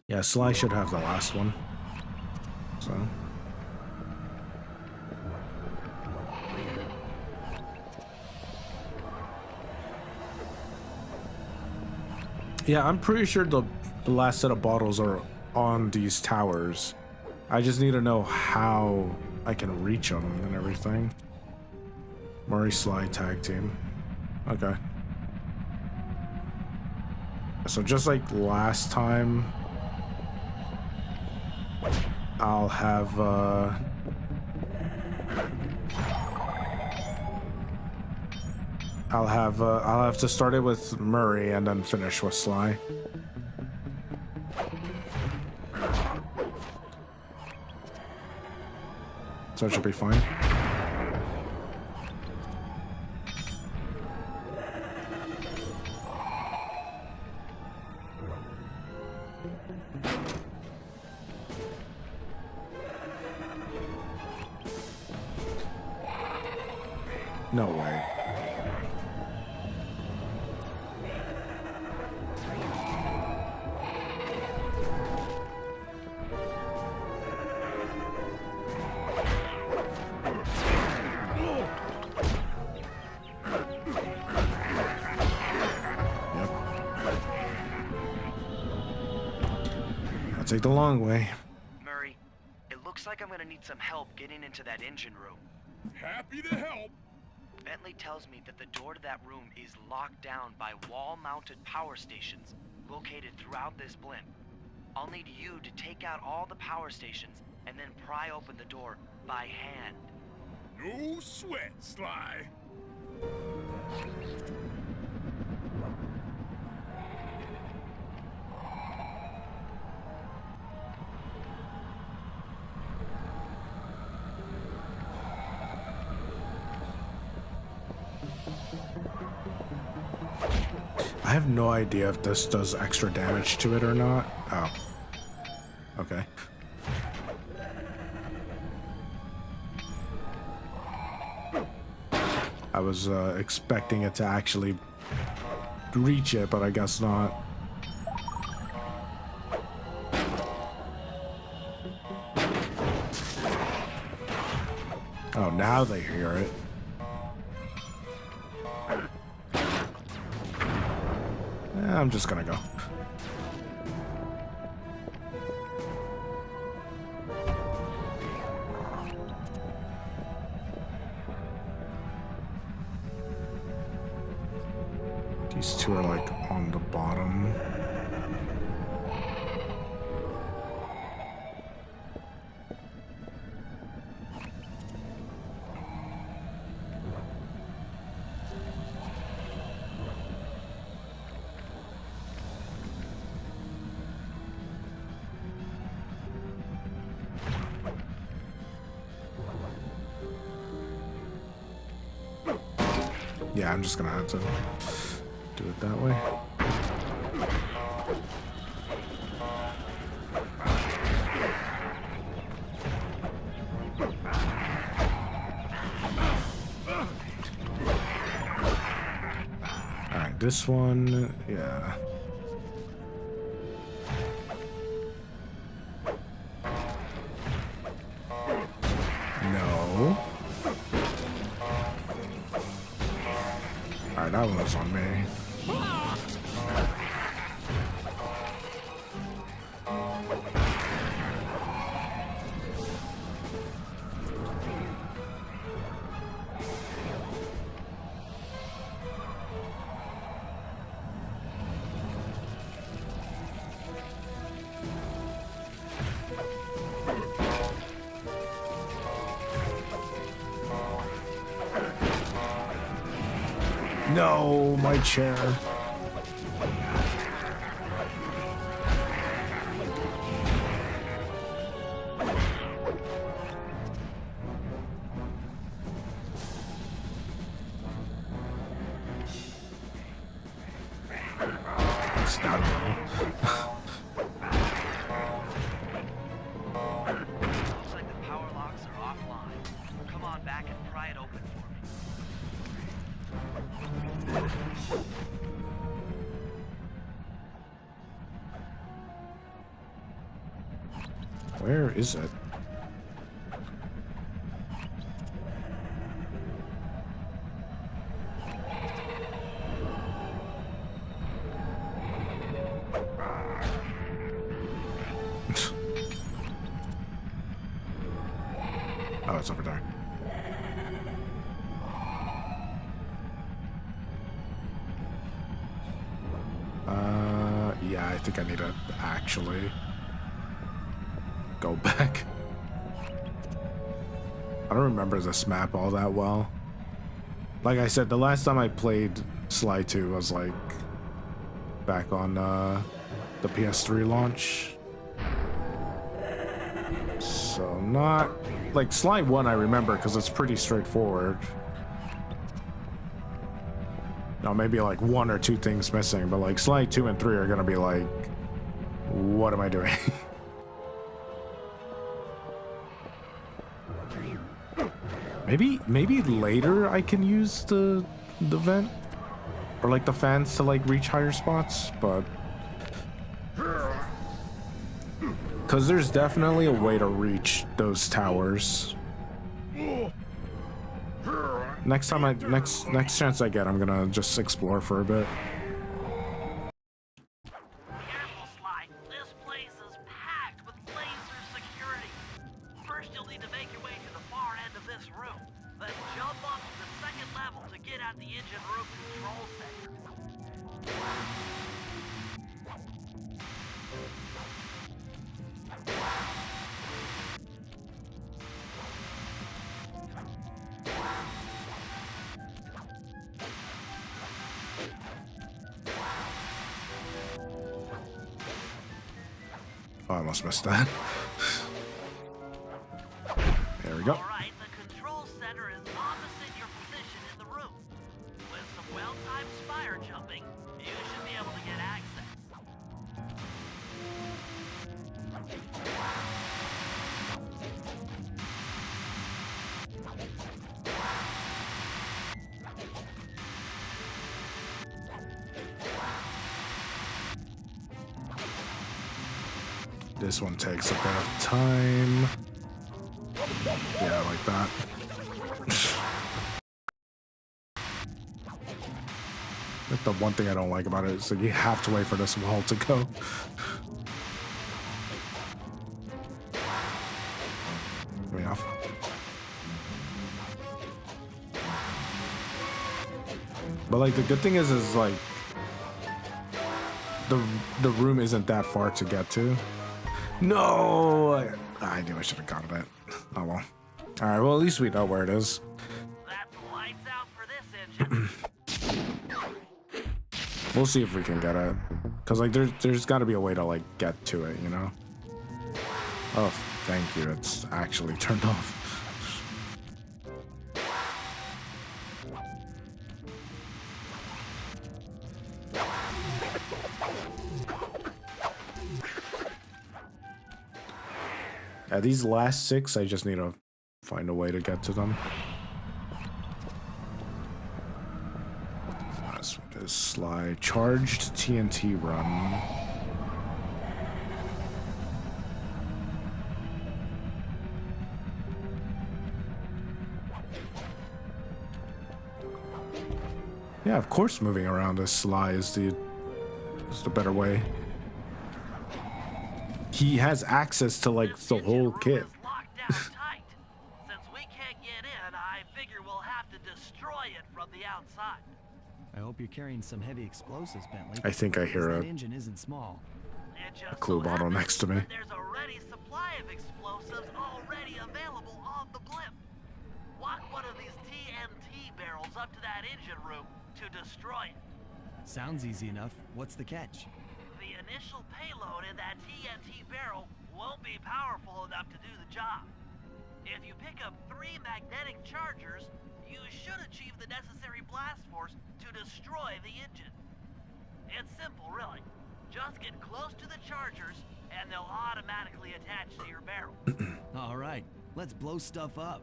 Yeah, Sly should have the last one. So. Yeah, I'm pretty sure the last set of bottles are on these towers. I just need to know how I can reach them and everything. Murray Sly tag team. Okay. So just like last time, I'll have I'll have to start it with Murray and then finish with Sly. So it should be fine. No way. Yep. I'll take the long way. Murray, it looks like I'm gonna need some help getting into that engine room. Happy to help. Bentley tells me that the door to that room is locked down by wall-mounted power stations located throughout this blimp. I'll need you to take out all the power stations and then pry open the door by hand. No sweat, Sly. I have no idea if this does extra damage to it or not. Oh. Okay. I was expecting it to actually reach it, but I guess not. Oh, now they hear it. I'm just gonna go. These two are like on the bottom. Yeah, I'm just gonna have to do it that way. Alright, this one, yeah. No. Alright, that one was on me. No, my chair. It's down a little. Looks like the power locks are offline. Come on back and pry it open for me. Where is it? Oh, it's over there. Yeah, I think I need to actually go back. I don't remember this map all that well. Like I said, the last time I played Sly 2 was like back on the PS3 launch. So not like Sly 1 I remember because it's pretty straightforward. No, maybe like one or two things missing, but like Sly 2 and 3 are gonna be like, what am I doing? Maybe later I can use the vent or like the fans to like reach higher spots, but because there's definitely a way to reach those towers. Next chance I get, I'm gonna just explore for a bit. Careful, Sly. This place is packed with laser security. First, you'll need to make your way to the far end of this room. Then jump up to the second level to get at the engine room control center. Oh, I almost missed that. There we go. Alright, the control center is opposite your position in the room. With some well-timed spire jumping, you should be able to get access. This one takes a bit of time. Yeah, like that. That's the one thing I don't like about it is that you have to wait for this wall to go. Get me off. But like the good thing is like the room isn't that far to get to. No, I knew I should have gotten it. Oh well. All right. Well, at least we know where it is. That's lights out for this engine. We'll see if we can get it, cause like there's got to be a way to like get to it, you know. Oh, thank you. It's actually turned off. Yeah, these last 6, I just need to find a way to get to them. That's what this slide. Charged TNT run. Yeah, of course moving around this slide is the better way. He has access to like the whole kit. Is locked down tight. Since we can't get in, I figure we'll have to destroy it from the outside. I hope you're carrying some heavy explosives, Bentley. I think I hear That a engine isn't small. It just clue so bottle happens next to me. that there's a ready supply of explosives already available on the blimp. Walk one of these TNT barrels up to that engine room to destroy it. Sounds easy enough. What's the catch? The initial payload in that TNT barrel won't be powerful enough to do the job. If you pick up 3 magnetic chargers, you should achieve the necessary blast force to destroy the engine. It's simple, really. Just get close to the chargers, and they'll automatically attach to your barrel. All right, let's blow stuff up.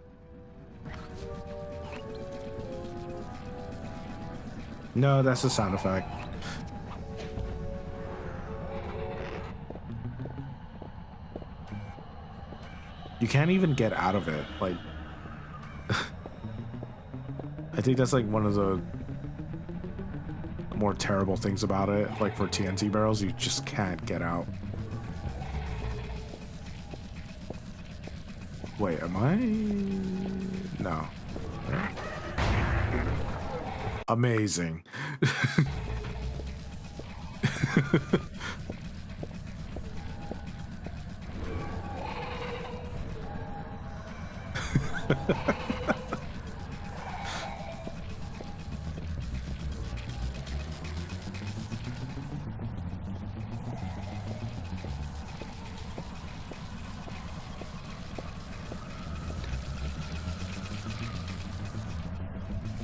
No, that's a sound effect. You can't even get out of it. Like, I think that's like one of the more terrible things about it. Like for TNT barrels, you just can't get out. Wait, am I? No. Amazing.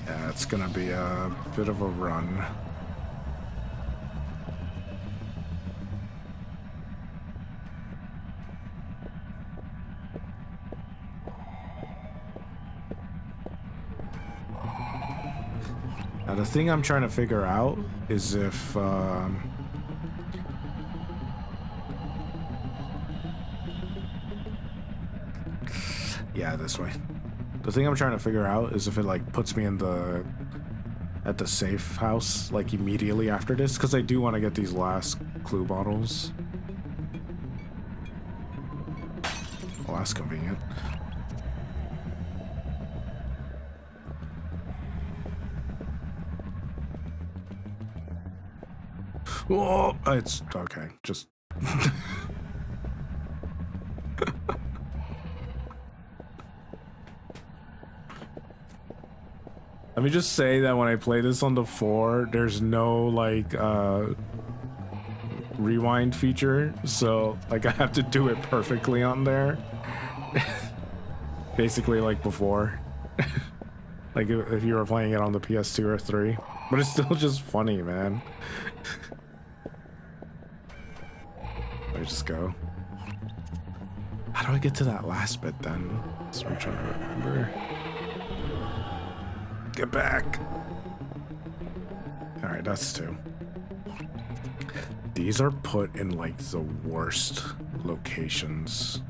Yeah, it's gonna be a bit of a run. Now the thing I'm trying to figure out is if yeah, this way. The thing I'm trying to figure out is if it like puts me in the at the safe house like immediately after this, because I do want to get these last clue bottles. Well, that's convenient. Oh, it's okay. Just let me just say that when I play this on the 4, there's no like rewind feature, so like I have to do it perfectly on there. Basically like before. Like if you were playing it on the PS2 or 3. But it's still just funny, man. I just go. How do I get to that last bit then? That's what I'm trying to remember. Get back. Alright, that's 2. These are put in like the worst locations.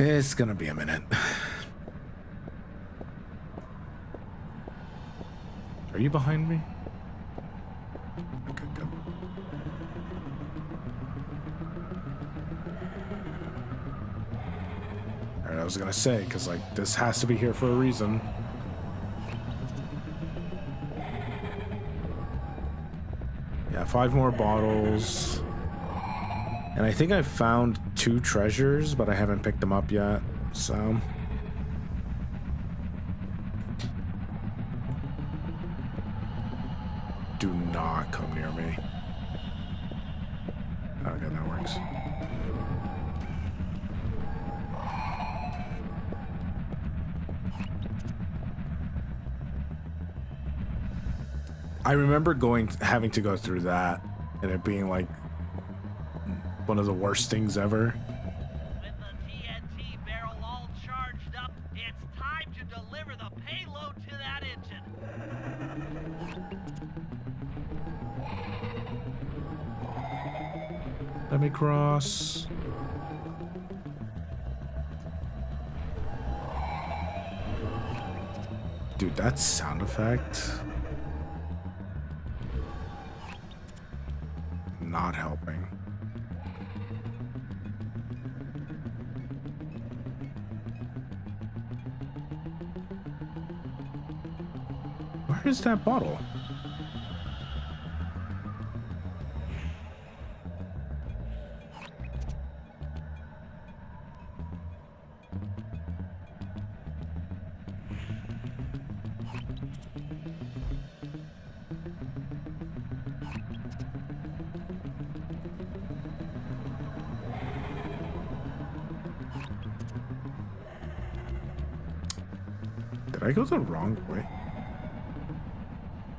It's gonna be a minute. Are you behind me? Okay, good. Alright, I was gonna say, because like this has to be here for a reason. Yeah, 5 more bottles. And I think I found 2 treasures, but I haven't picked them up yet, so. Do not come near me. Okay, that works. I remember having to go through that and it being like one of the worst things ever. With the TNT barrel all charged up, it's time to deliver the payload to that engine. Let me cross. Dude, that sound effect. Not helping. Where is that bottle? Did I go the wrong way?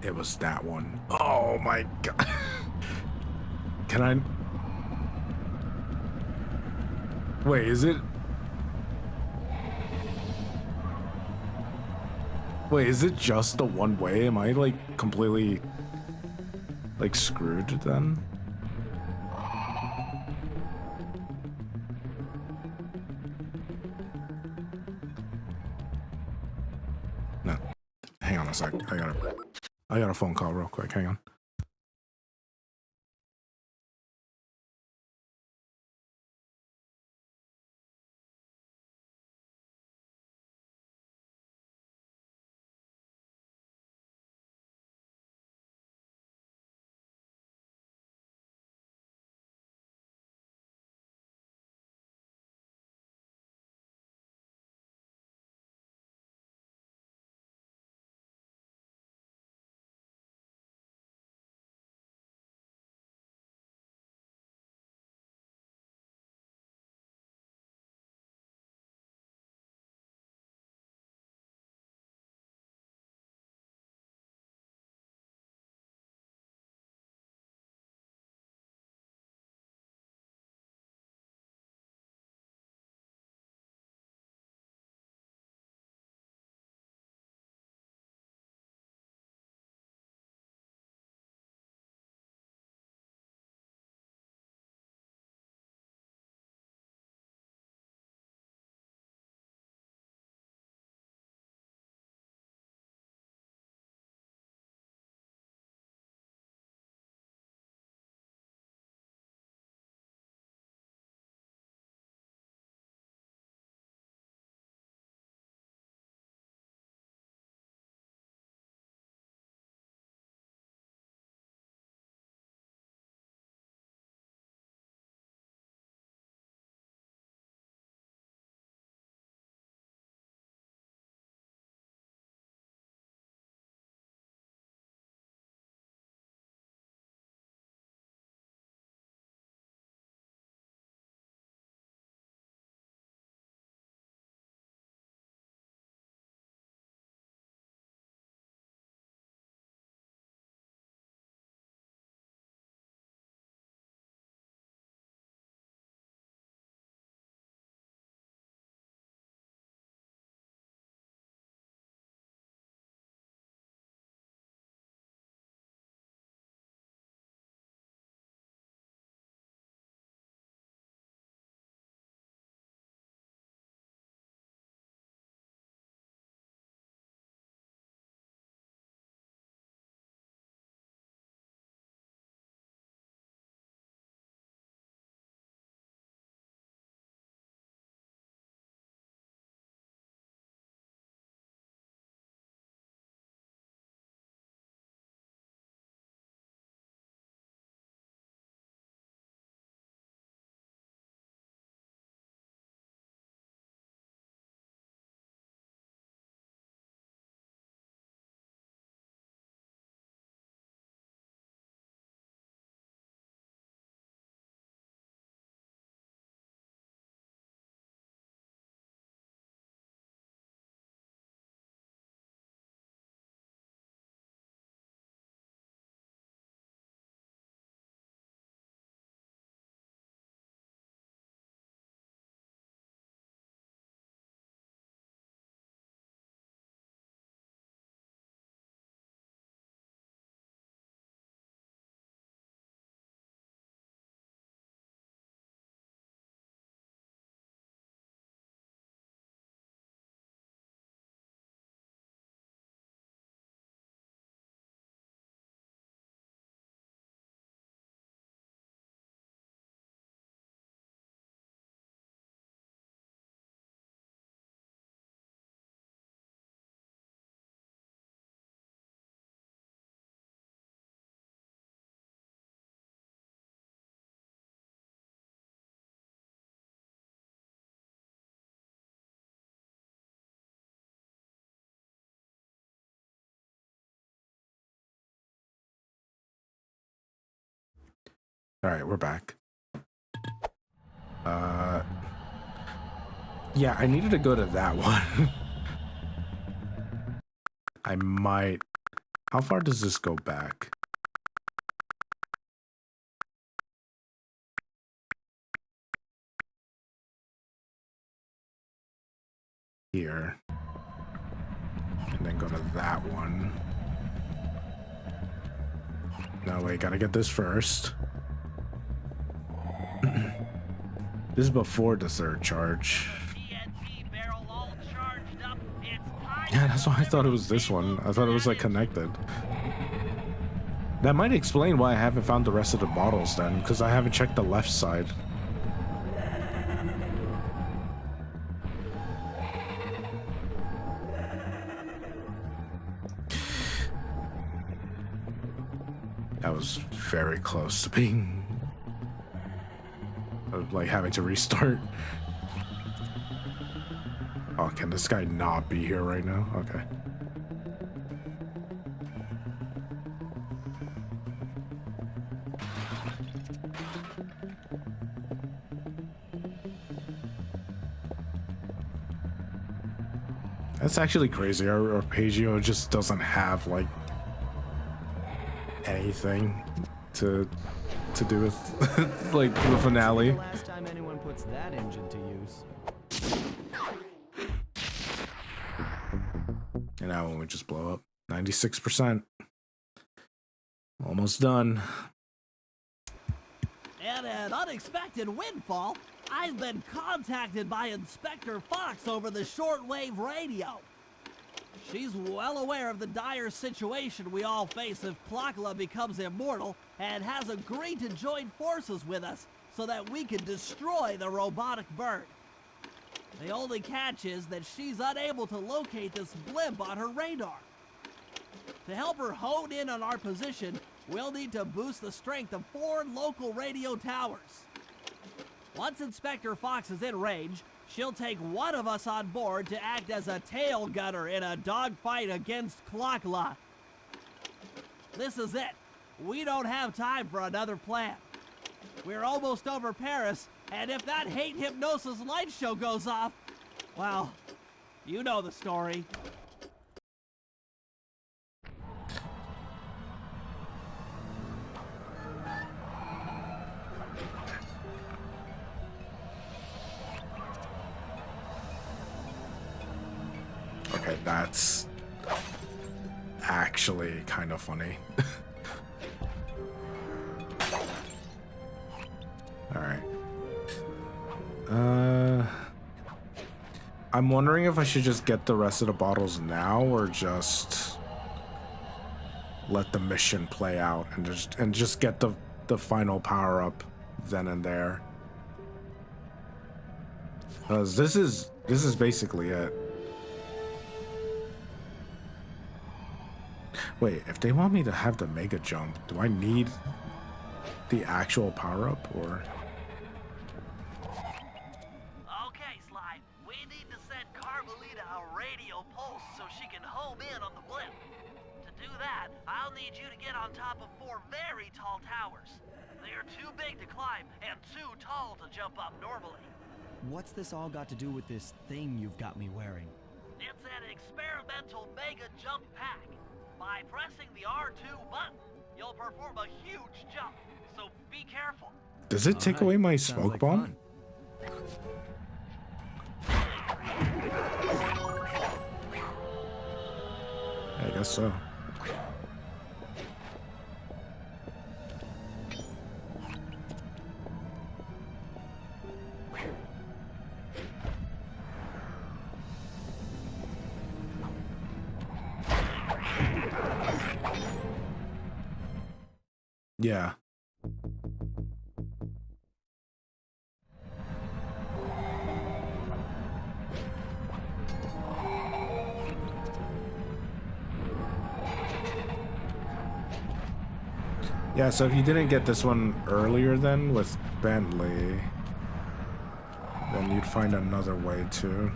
It was that one. Oh my god. Can I... Wait, is it... Wait, is it just the one way? Am I like completely like screwed then? No. Hang on a sec. I got a phone call real quick. Hang on. Alright, we're back. Yeah, I needed to go to that one. I might... How far does this go back? Here. And then go to that one. No, wait, gotta get this first. This is before the third charge. TNT barrel all charged up. It's time Yeah, that's why I thought it was this one. I thought it was like connected. That might explain why I haven't found the rest of the bottles then, because I haven't checked the left side. That was very close to being... like having to restart. Oh, can this guy not be here right now? Okay. That's actually crazy. Our arpeggio just doesn't have like anything to do with like the finale. The last time anyone puts that engine to use. And now when we just blow up 96%. Almost done. And an unexpected windfall. I've been contacted by Inspector Fox over the shortwave radio. She's well aware of the dire situation we all face if Klakla becomes immortal and has agreed to join forces with us so that we can destroy the robotic bird. The only catch is that she's unable to locate this blimp on her radar. To help her hone in on our position, we'll need to boost the strength of 4 local radio towers. Once Inspector Fox is in range, she'll take one of us on board to act as a tail gunner in a dogfight against Klakla. This is it. We don't have time for another plan. We're almost over Paris, and if that hate hypnosis light show goes off, well, you know the story. Okay, that's actually kind of funny. Alright. I'm wondering if I should just get the rest of the bottles now or just let the mission play out and just get the final power up then and there. Because this is basically it. Wait, if they want me to have the mega jump, do I need the actual power up or? Okay, Sly, we need to send Carmelita a radio pulse so she can home in on the blimp. To do that, I'll need you to get on top of 4 very tall towers. They are too big to climb and too tall to jump up normally. What's this all got to do with this thing you've got me wearing? It's an experimental mega jump pack. By pressing the R2 button, you'll perform a huge jump, so be careful. Does it take away my Sounds smoke like bomb? fun. I guess so. Yeah. Yeah, so if you didn't get this one earlier then with Bentley, then you'd find another way to.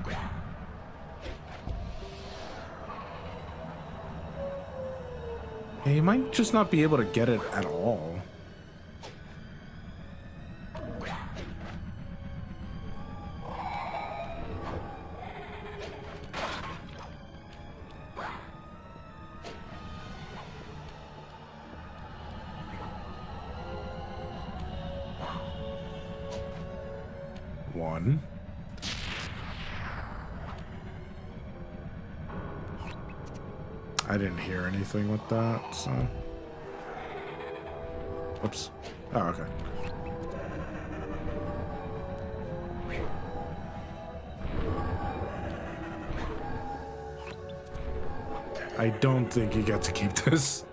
Yeah, you might just not be able to get it at all. 1. I didn't hear anything with that, so. Whoops. Oh, okay. I don't think you get to keep this.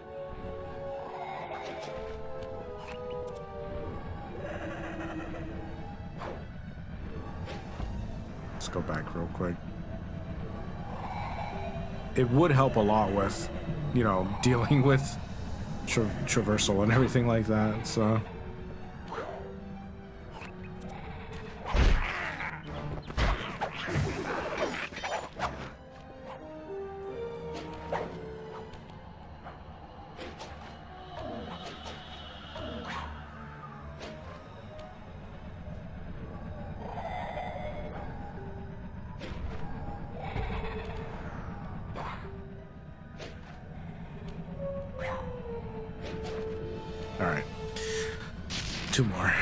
Let's go back real quick. It would help a lot with, you know, dealing with traversal and everything like that, so. All right, 2 more.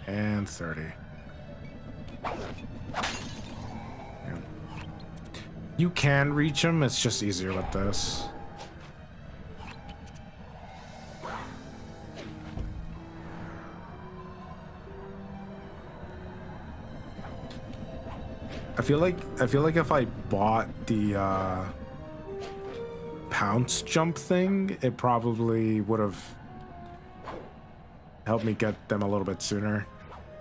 And 30. Yeah. You can reach him, it's just easier with this. I feel like if I bought the pounce jump thing, it probably would have helped me get them a little bit sooner.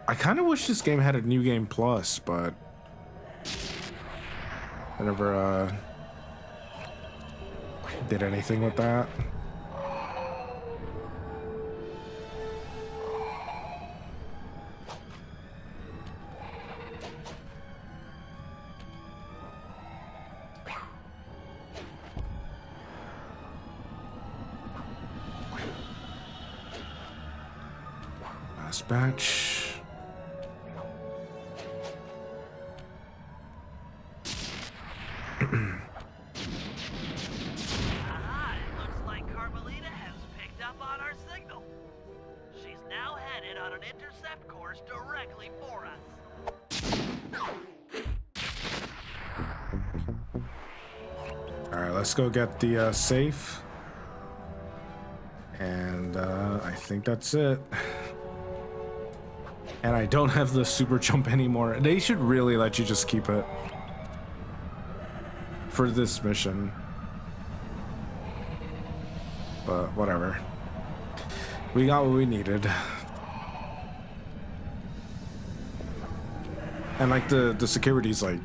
I kind of wish this game had a new game plus, but I never did anything with that. Last batch. Aha, it looks like Carmelita has picked up on our signal. She's now headed on an intercept course directly for us. Alright, let's go get the safe. And I think that's it. And I don't have the super jump anymore. They should really let you just keep it for this mission. But whatever. We got what we needed. And like the security's like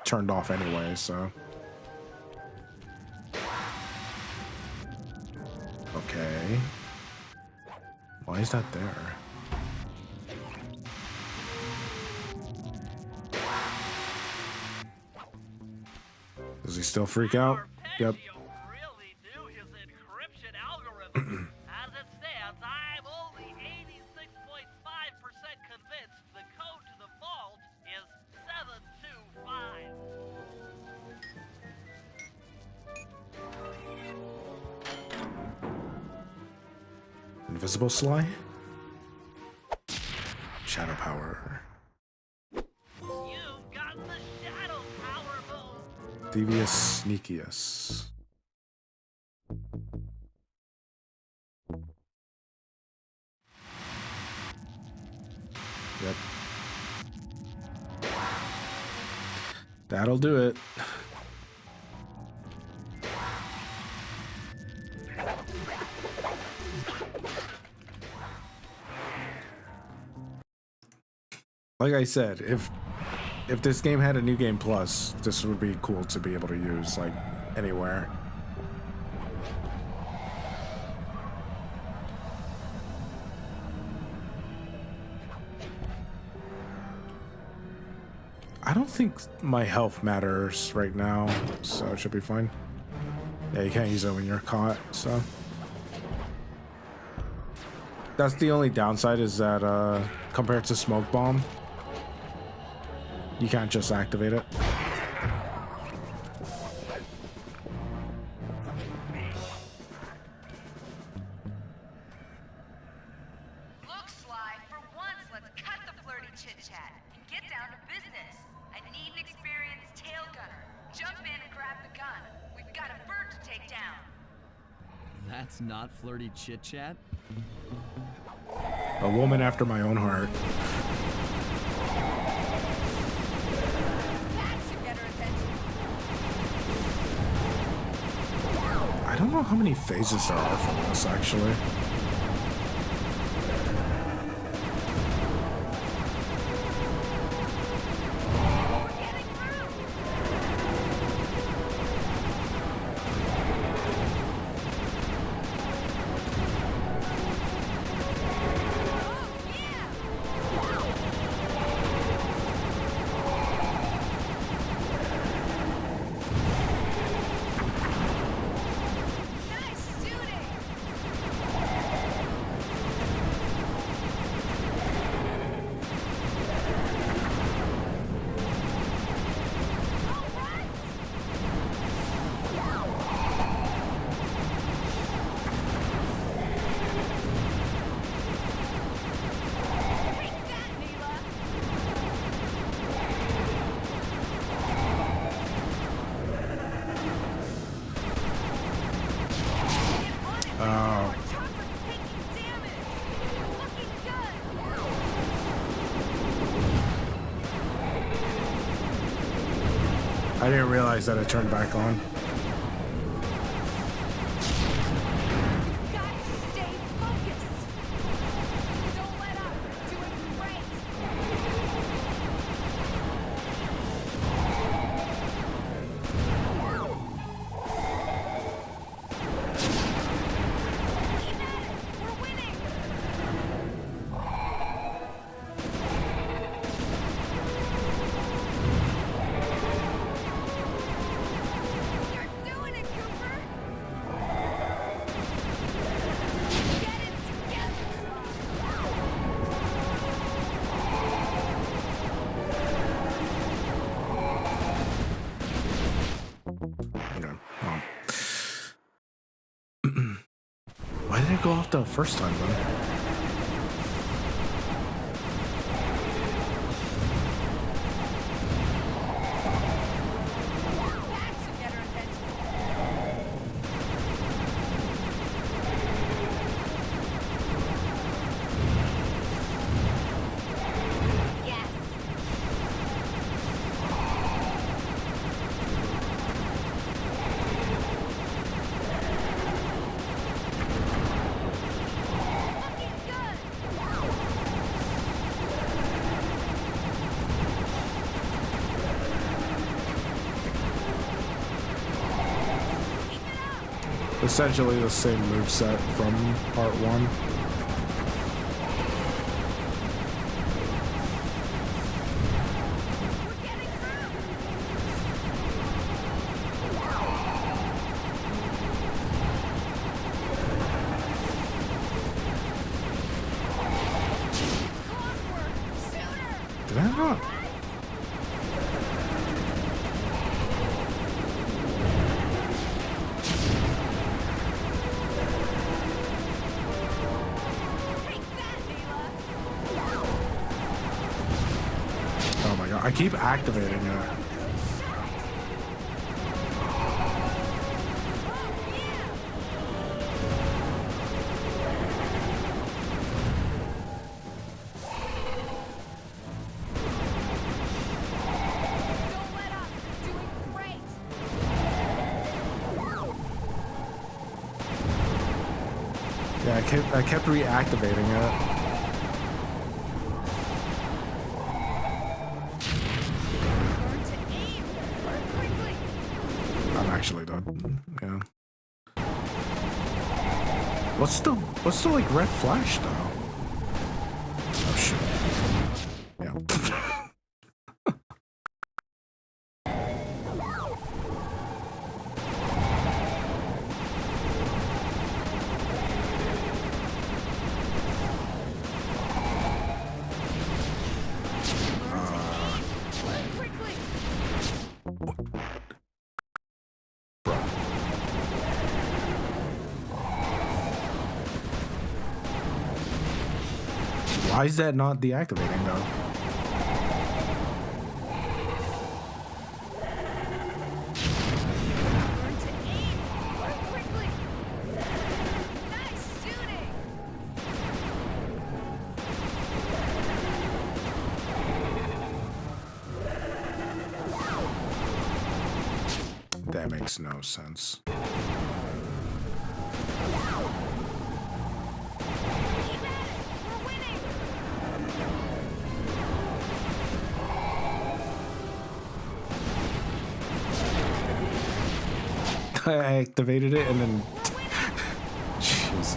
turned off anyway, so. Okay. Why is that there? Does he still freak out? Yep. Really knew his encryption algorithm. As it stands, I'm only 86.5% convinced the code to the vault is 725. Invisible Sly? Shadow power. You've got the shadow power move. Devious Sneakious. Yep. That'll do it. Like I said, if this game had a new game plus, this would be cool to be able to use like anywhere. I don't think my health matters right now, so it should be fine. Yeah, you can't use it when you're caught, so. That's the only downside, is that compared to Smoke Bomb, you can't just activate it. Look, Sly, for once, let's cut the flirty chit-chat and get down to business. I need an experienced tail gunner. Jump in and grab the gun. We've got a bird to take down. That's not flirty chit-chat? A woman after my own heart. That should get her attention. I don't know how many phases there are from this, actually. We're getting through. Oh, yeah. Nice shooting. All right. Take that, Mila. Oh. Chopper's taking damage. Looking good. I didn't realize that it turned back on. Got to stay focused. Don't let up. Doing great. Keep at it. We're winning. You're doing it, Cooper. Get it together. Okay. Well. Why did it go off the first time, then? That should get her attention. Yes. Looking good. Keep it up. Essentially the same moveset from part 1. We're getting through. It's clockwork. Shooter. Did I not? Take that, Mila. Oh my god, I keep activating it. Good shot. Oh, yeah. Don't let up. Doing great. Yeah, I kept reactivating it. Yeah. What's the like red flash though? Oh shit. Yeah. Why is that not deactivating though? That makes no sense. I activated it and then jeez.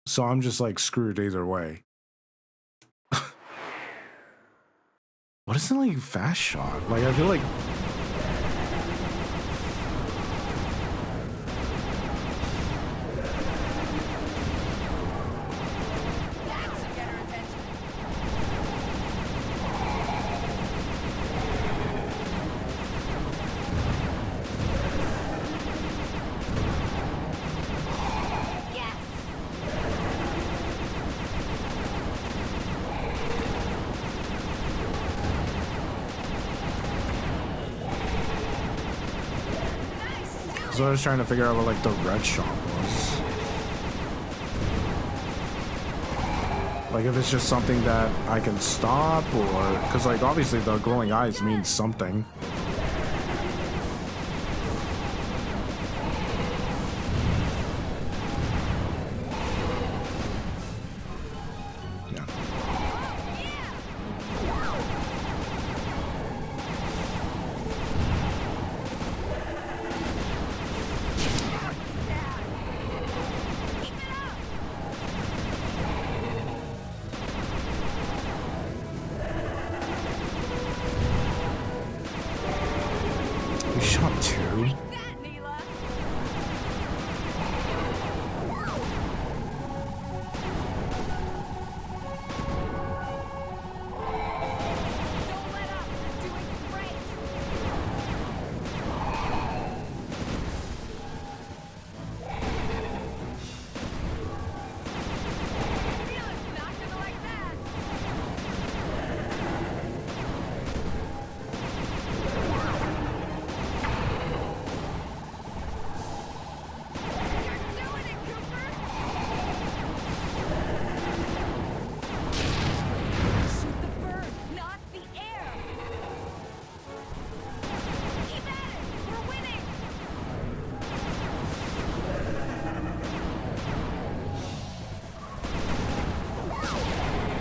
So I'm just like screwed either way. What is it like fast shot? Like I feel like so I was trying to figure out what like the red shot was. Like if it's just something that I can stop or because like obviously the glowing eyes means something.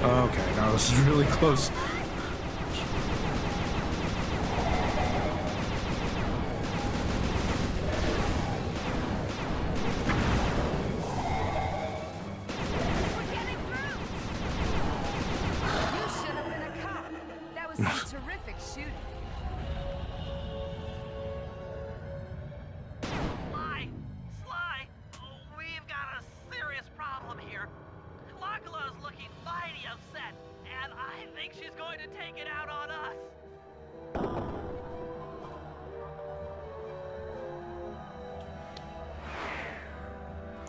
Okay, that was really close.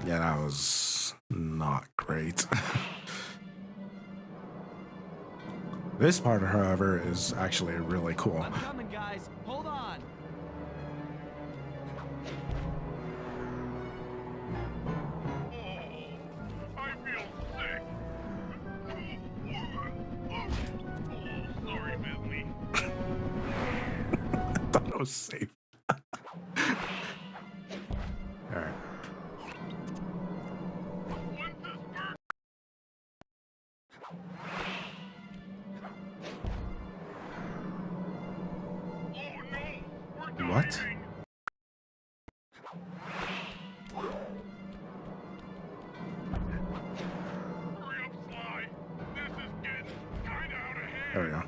Yeah, that was not great. This part, however, is actually really cool. I'm coming, guys. Hold on. I feel sick. Sorry, Bentley. I thought it was safe. Alright. what? Hurry up, Sly. This is getting kinda out of hand. There we go.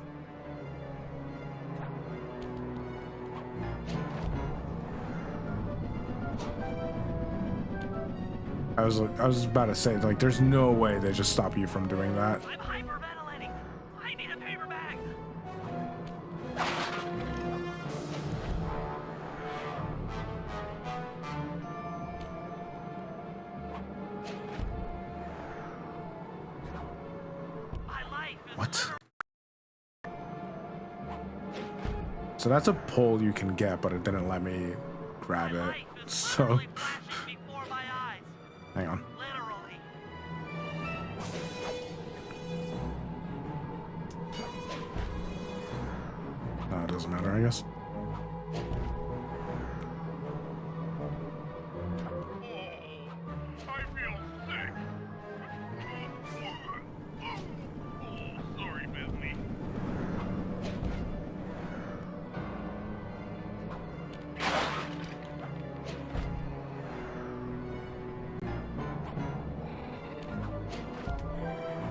I was about to say, like, there's no way they just stop you from doing that. I'm hyperventilating. I need a paper bag. My life is What? So that's a pole you can get, but it didn't let me grab my it. life is So, literally flashing before my eyes. hang on. Literally. It doesn't matter, I guess. I feel sick. Oh, sorry, Disney.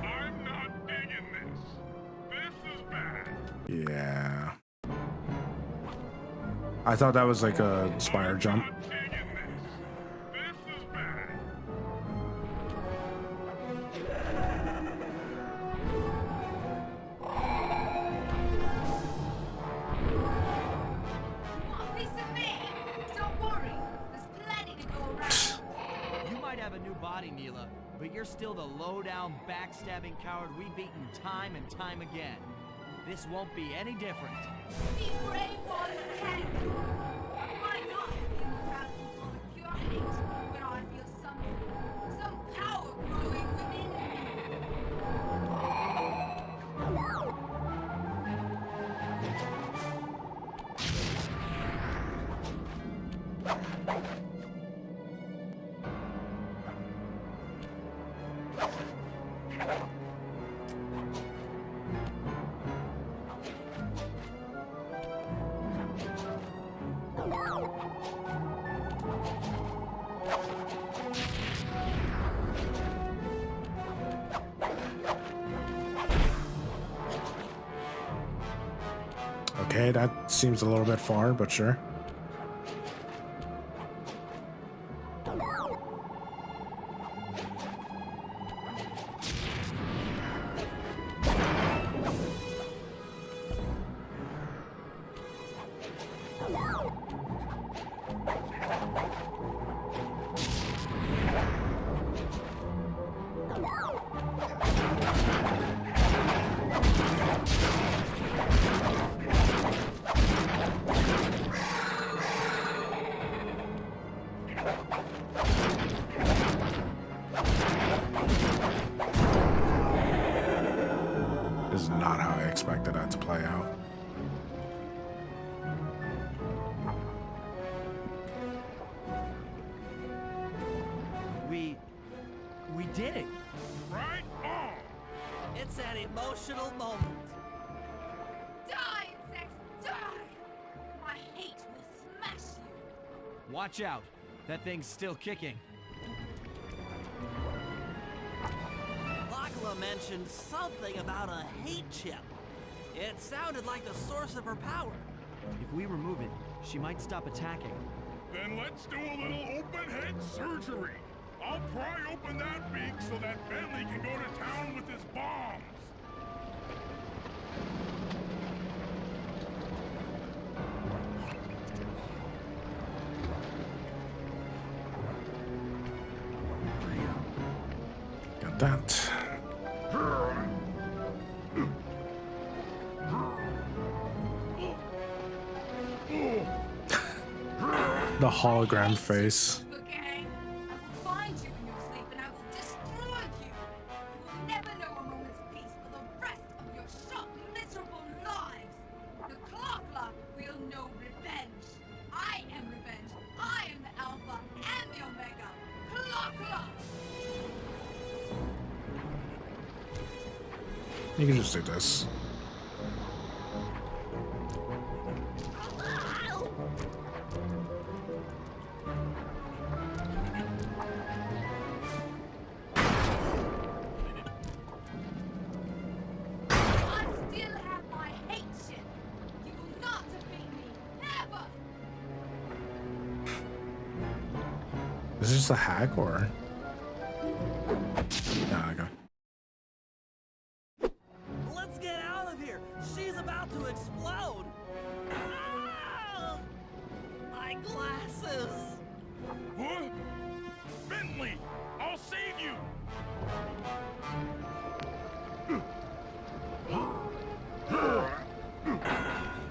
I'm not digging this. This is bad. Yeah. I thought that was like a spire jump. Not digging this. This is bad. Want a piece of me? Don't worry, there's plenty to go around. You might have a new body, Neela, but you're still the low-down, backstabbing coward we've beaten time and time again. This won't be any different. Be brave while you can. I might not have the immortality for pure hate, but I feel something, some power growing within me. Okay, that seems a little bit far, but sure. This is not how I expected that to play out. We did it. Right on. It's an emotional moment. Die, insects, die! My hate will smash you. Watch out. That thing's still kicking. Lachlan mentioned something about a hate chip. It sounded like the source of her power. If we remove it, she might stop attacking. Then let's do a little open head surgery. I'll pry open that beak so that Bentley can go to town with his bombs. Got that. The hologram face. The gang, I will find you in your sleep and I will destroy you. You will never know a moment's peace for the rest of your short, miserable lives. The clock will know revenge. I am revenge. I am the Alpha and the Omega. Clock. You can just do this. Is this just a hack or? Nah, okay. Let's get out of here! She's about to explode! Ah! My glasses! What? Bentley! I'll save you!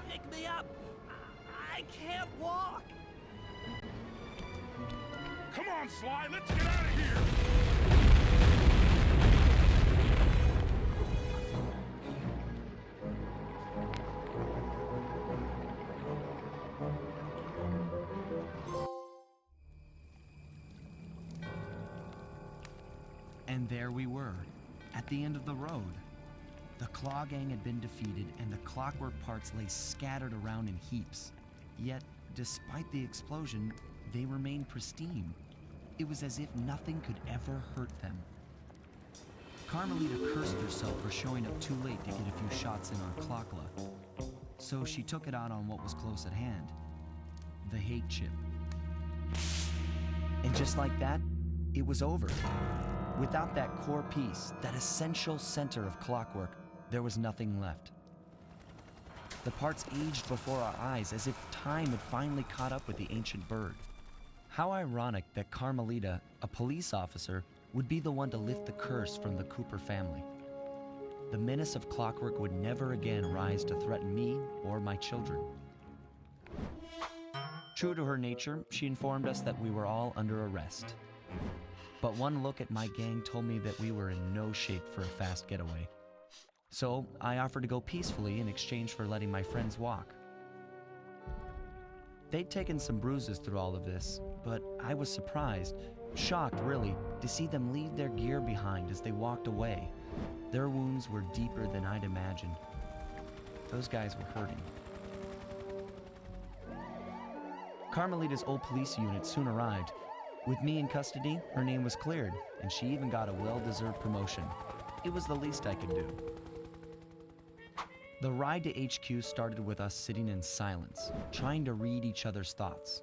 Pick me up! I can't walk! Come on, Sly, let's get out of here! And there we were, at the end of the road. The Claw Gang had been defeated, and the clockwork parts lay scattered around in heaps. Yet, despite the explosion, they remained pristine. It was as if nothing could ever hurt them. Carmelita cursed herself for showing up too late to get a few shots in on Clockla. So she took it out on what was close at hand, the hate chip. And just like that, it was over. Without that core piece, that essential center of clockwork, there was nothing left. The parts aged before our eyes as if time had finally caught up with the ancient bird. How ironic that Carmelita, a police officer, would be the one to lift the curse from the Cooper family. The menace of clockwork would never again rise to threaten me or my children. True to her nature, she informed us that we were all under arrest. But one look at my gang told me that we were in no shape for a fast getaway. So I offered to go peacefully in exchange for letting my friends walk. They'd taken some bruises through all of this, but I was surprised, shocked really, to see them leave their gear behind as they walked away. Their wounds were deeper than I'd imagined. Those guys were hurting. Carmelita's old police unit soon arrived. With me in custody, her name was cleared, and she even got a well-deserved promotion. It was the least I could do. The ride to HQ started with us sitting in silence, trying to read each other's thoughts.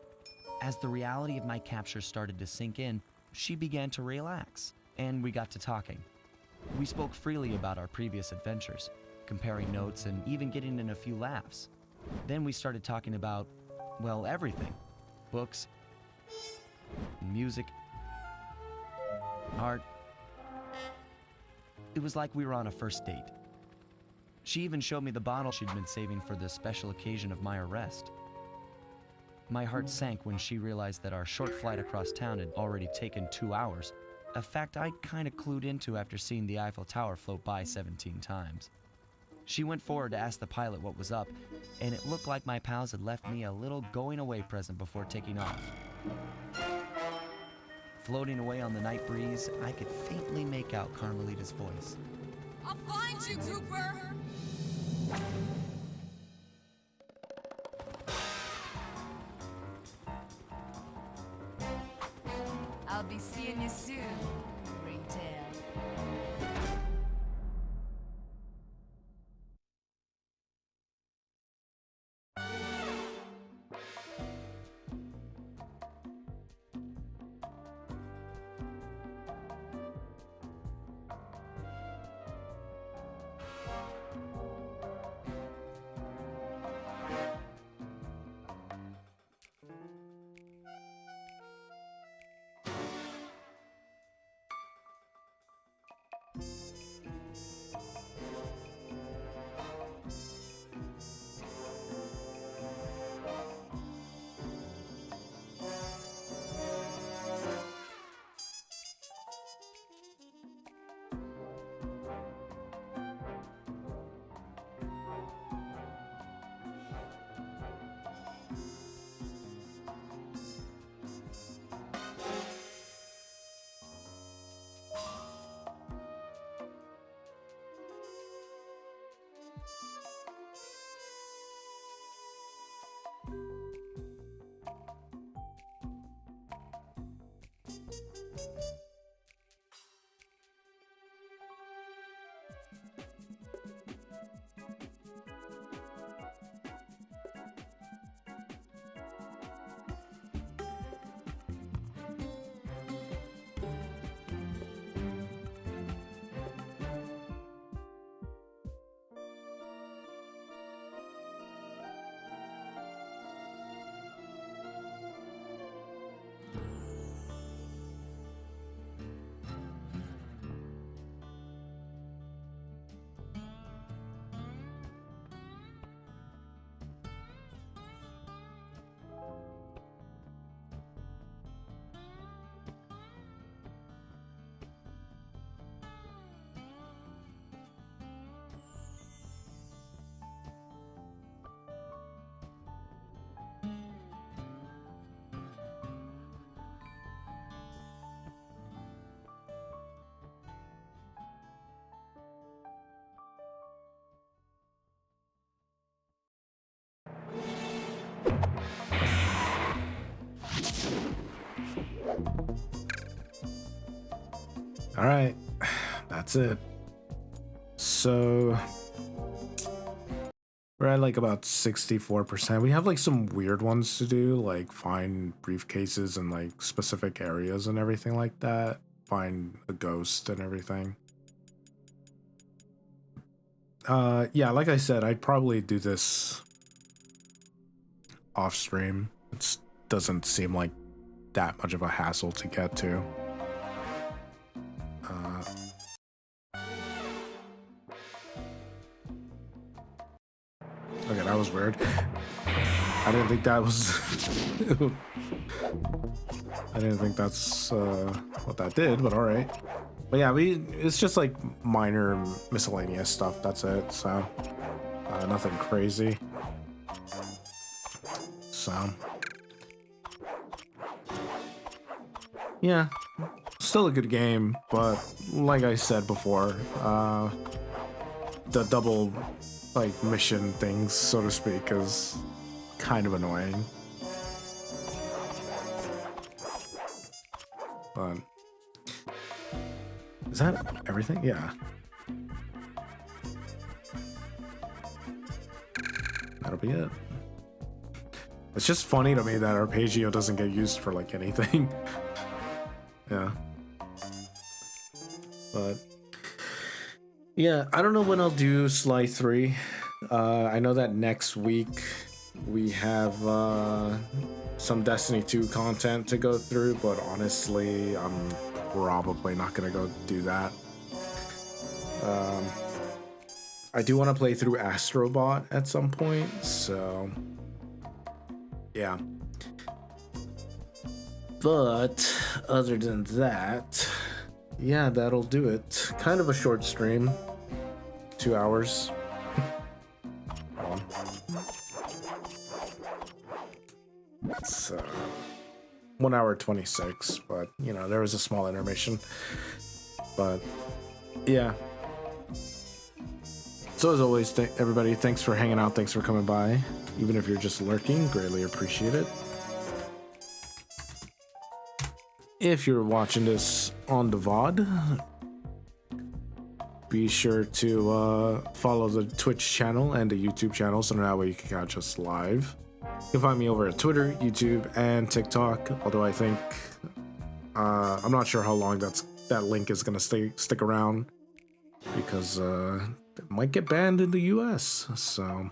As the reality of my capture started to sink in, she began to relax, and we got to talking. We spoke freely about our previous adventures, comparing notes and even getting in a few laughs. Then we started talking about, well, everything. Books, music, art. It was like we were on a first date. She even showed me the bottle she'd been saving for the special occasion of my arrest. My heart sank when she realized that our short flight across town had already taken 2 hours, a fact I'd kinda clued into after seeing the Eiffel Tower float by 17 times. She went forward to ask the pilot what was up, and it looked like my pals had left me a little going-away present before taking off. Floating away on the night breeze, I could faintly make out Carmelita's voice. I'll find you, Cooper! I'll be seeing you soon, Ringtail. All right, that's it. So we're at like about 64%. We have like some weird ones to do, like find briefcases in like specific areas and everything like that. Find a ghost and everything. Yeah, like I said, I'd probably do this off stream. It doesn't seem like that much of a hassle to get to. Okay, that was weird. I didn't think that was... I didn't think that's what that did, but alright. But yeah, it's just like minor miscellaneous stuff, that's it, so... nothing crazy. So... yeah, still a good game, but like I said before, the double... like mission things, so to speak, is kind of annoying. But is that everything? Yeah. That'll be it. It's just funny to me that Arpeggio doesn't get used for like anything. Yeah. But yeah, I don't know when I'll do Sly 3. I know that next week we have some Destiny 2 content to go through, but honestly, I'm probably not gonna go do that. I do want to play through Astrobot at some point, so yeah. But other than that, yeah, that'll do it. Kind of a short stream. 2 hours. It's 1 hour 26, but you know, there was a small intermission. But yeah. So as always, everybody, thanks for hanging out, thanks for coming by. Even if you're just lurking, greatly appreciate it. If you're watching this on the VOD, be sure to follow the Twitch channel and the YouTube channel, so that way you can catch us live. You can find me over at Twitter, YouTube, and TikTok, although I think I'm not sure how long that link is gonna stick around, because it might get banned in the US. So,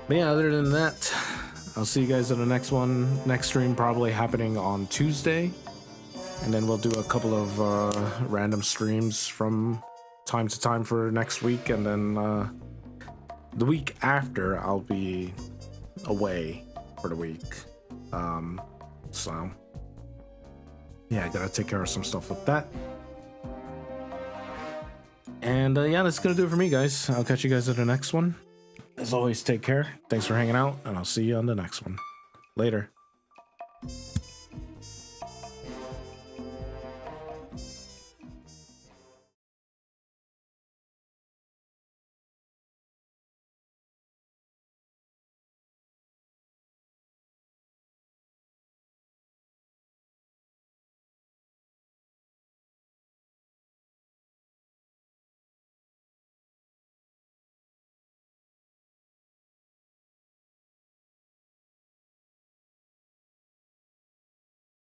but yeah, other than that, I'll see you guys in the next one. Next stream probably happening on Tuesday. And then we'll do a couple of random streams from time to time for next week. And then the week after, I'll be away for the week. So, yeah, I gotta take care of some stuff with that. And yeah, that's gonna do it for me, guys. I'll catch you guys at the next one. As always, take care. Thanks for hanging out, and I'll see you on the next one. Later.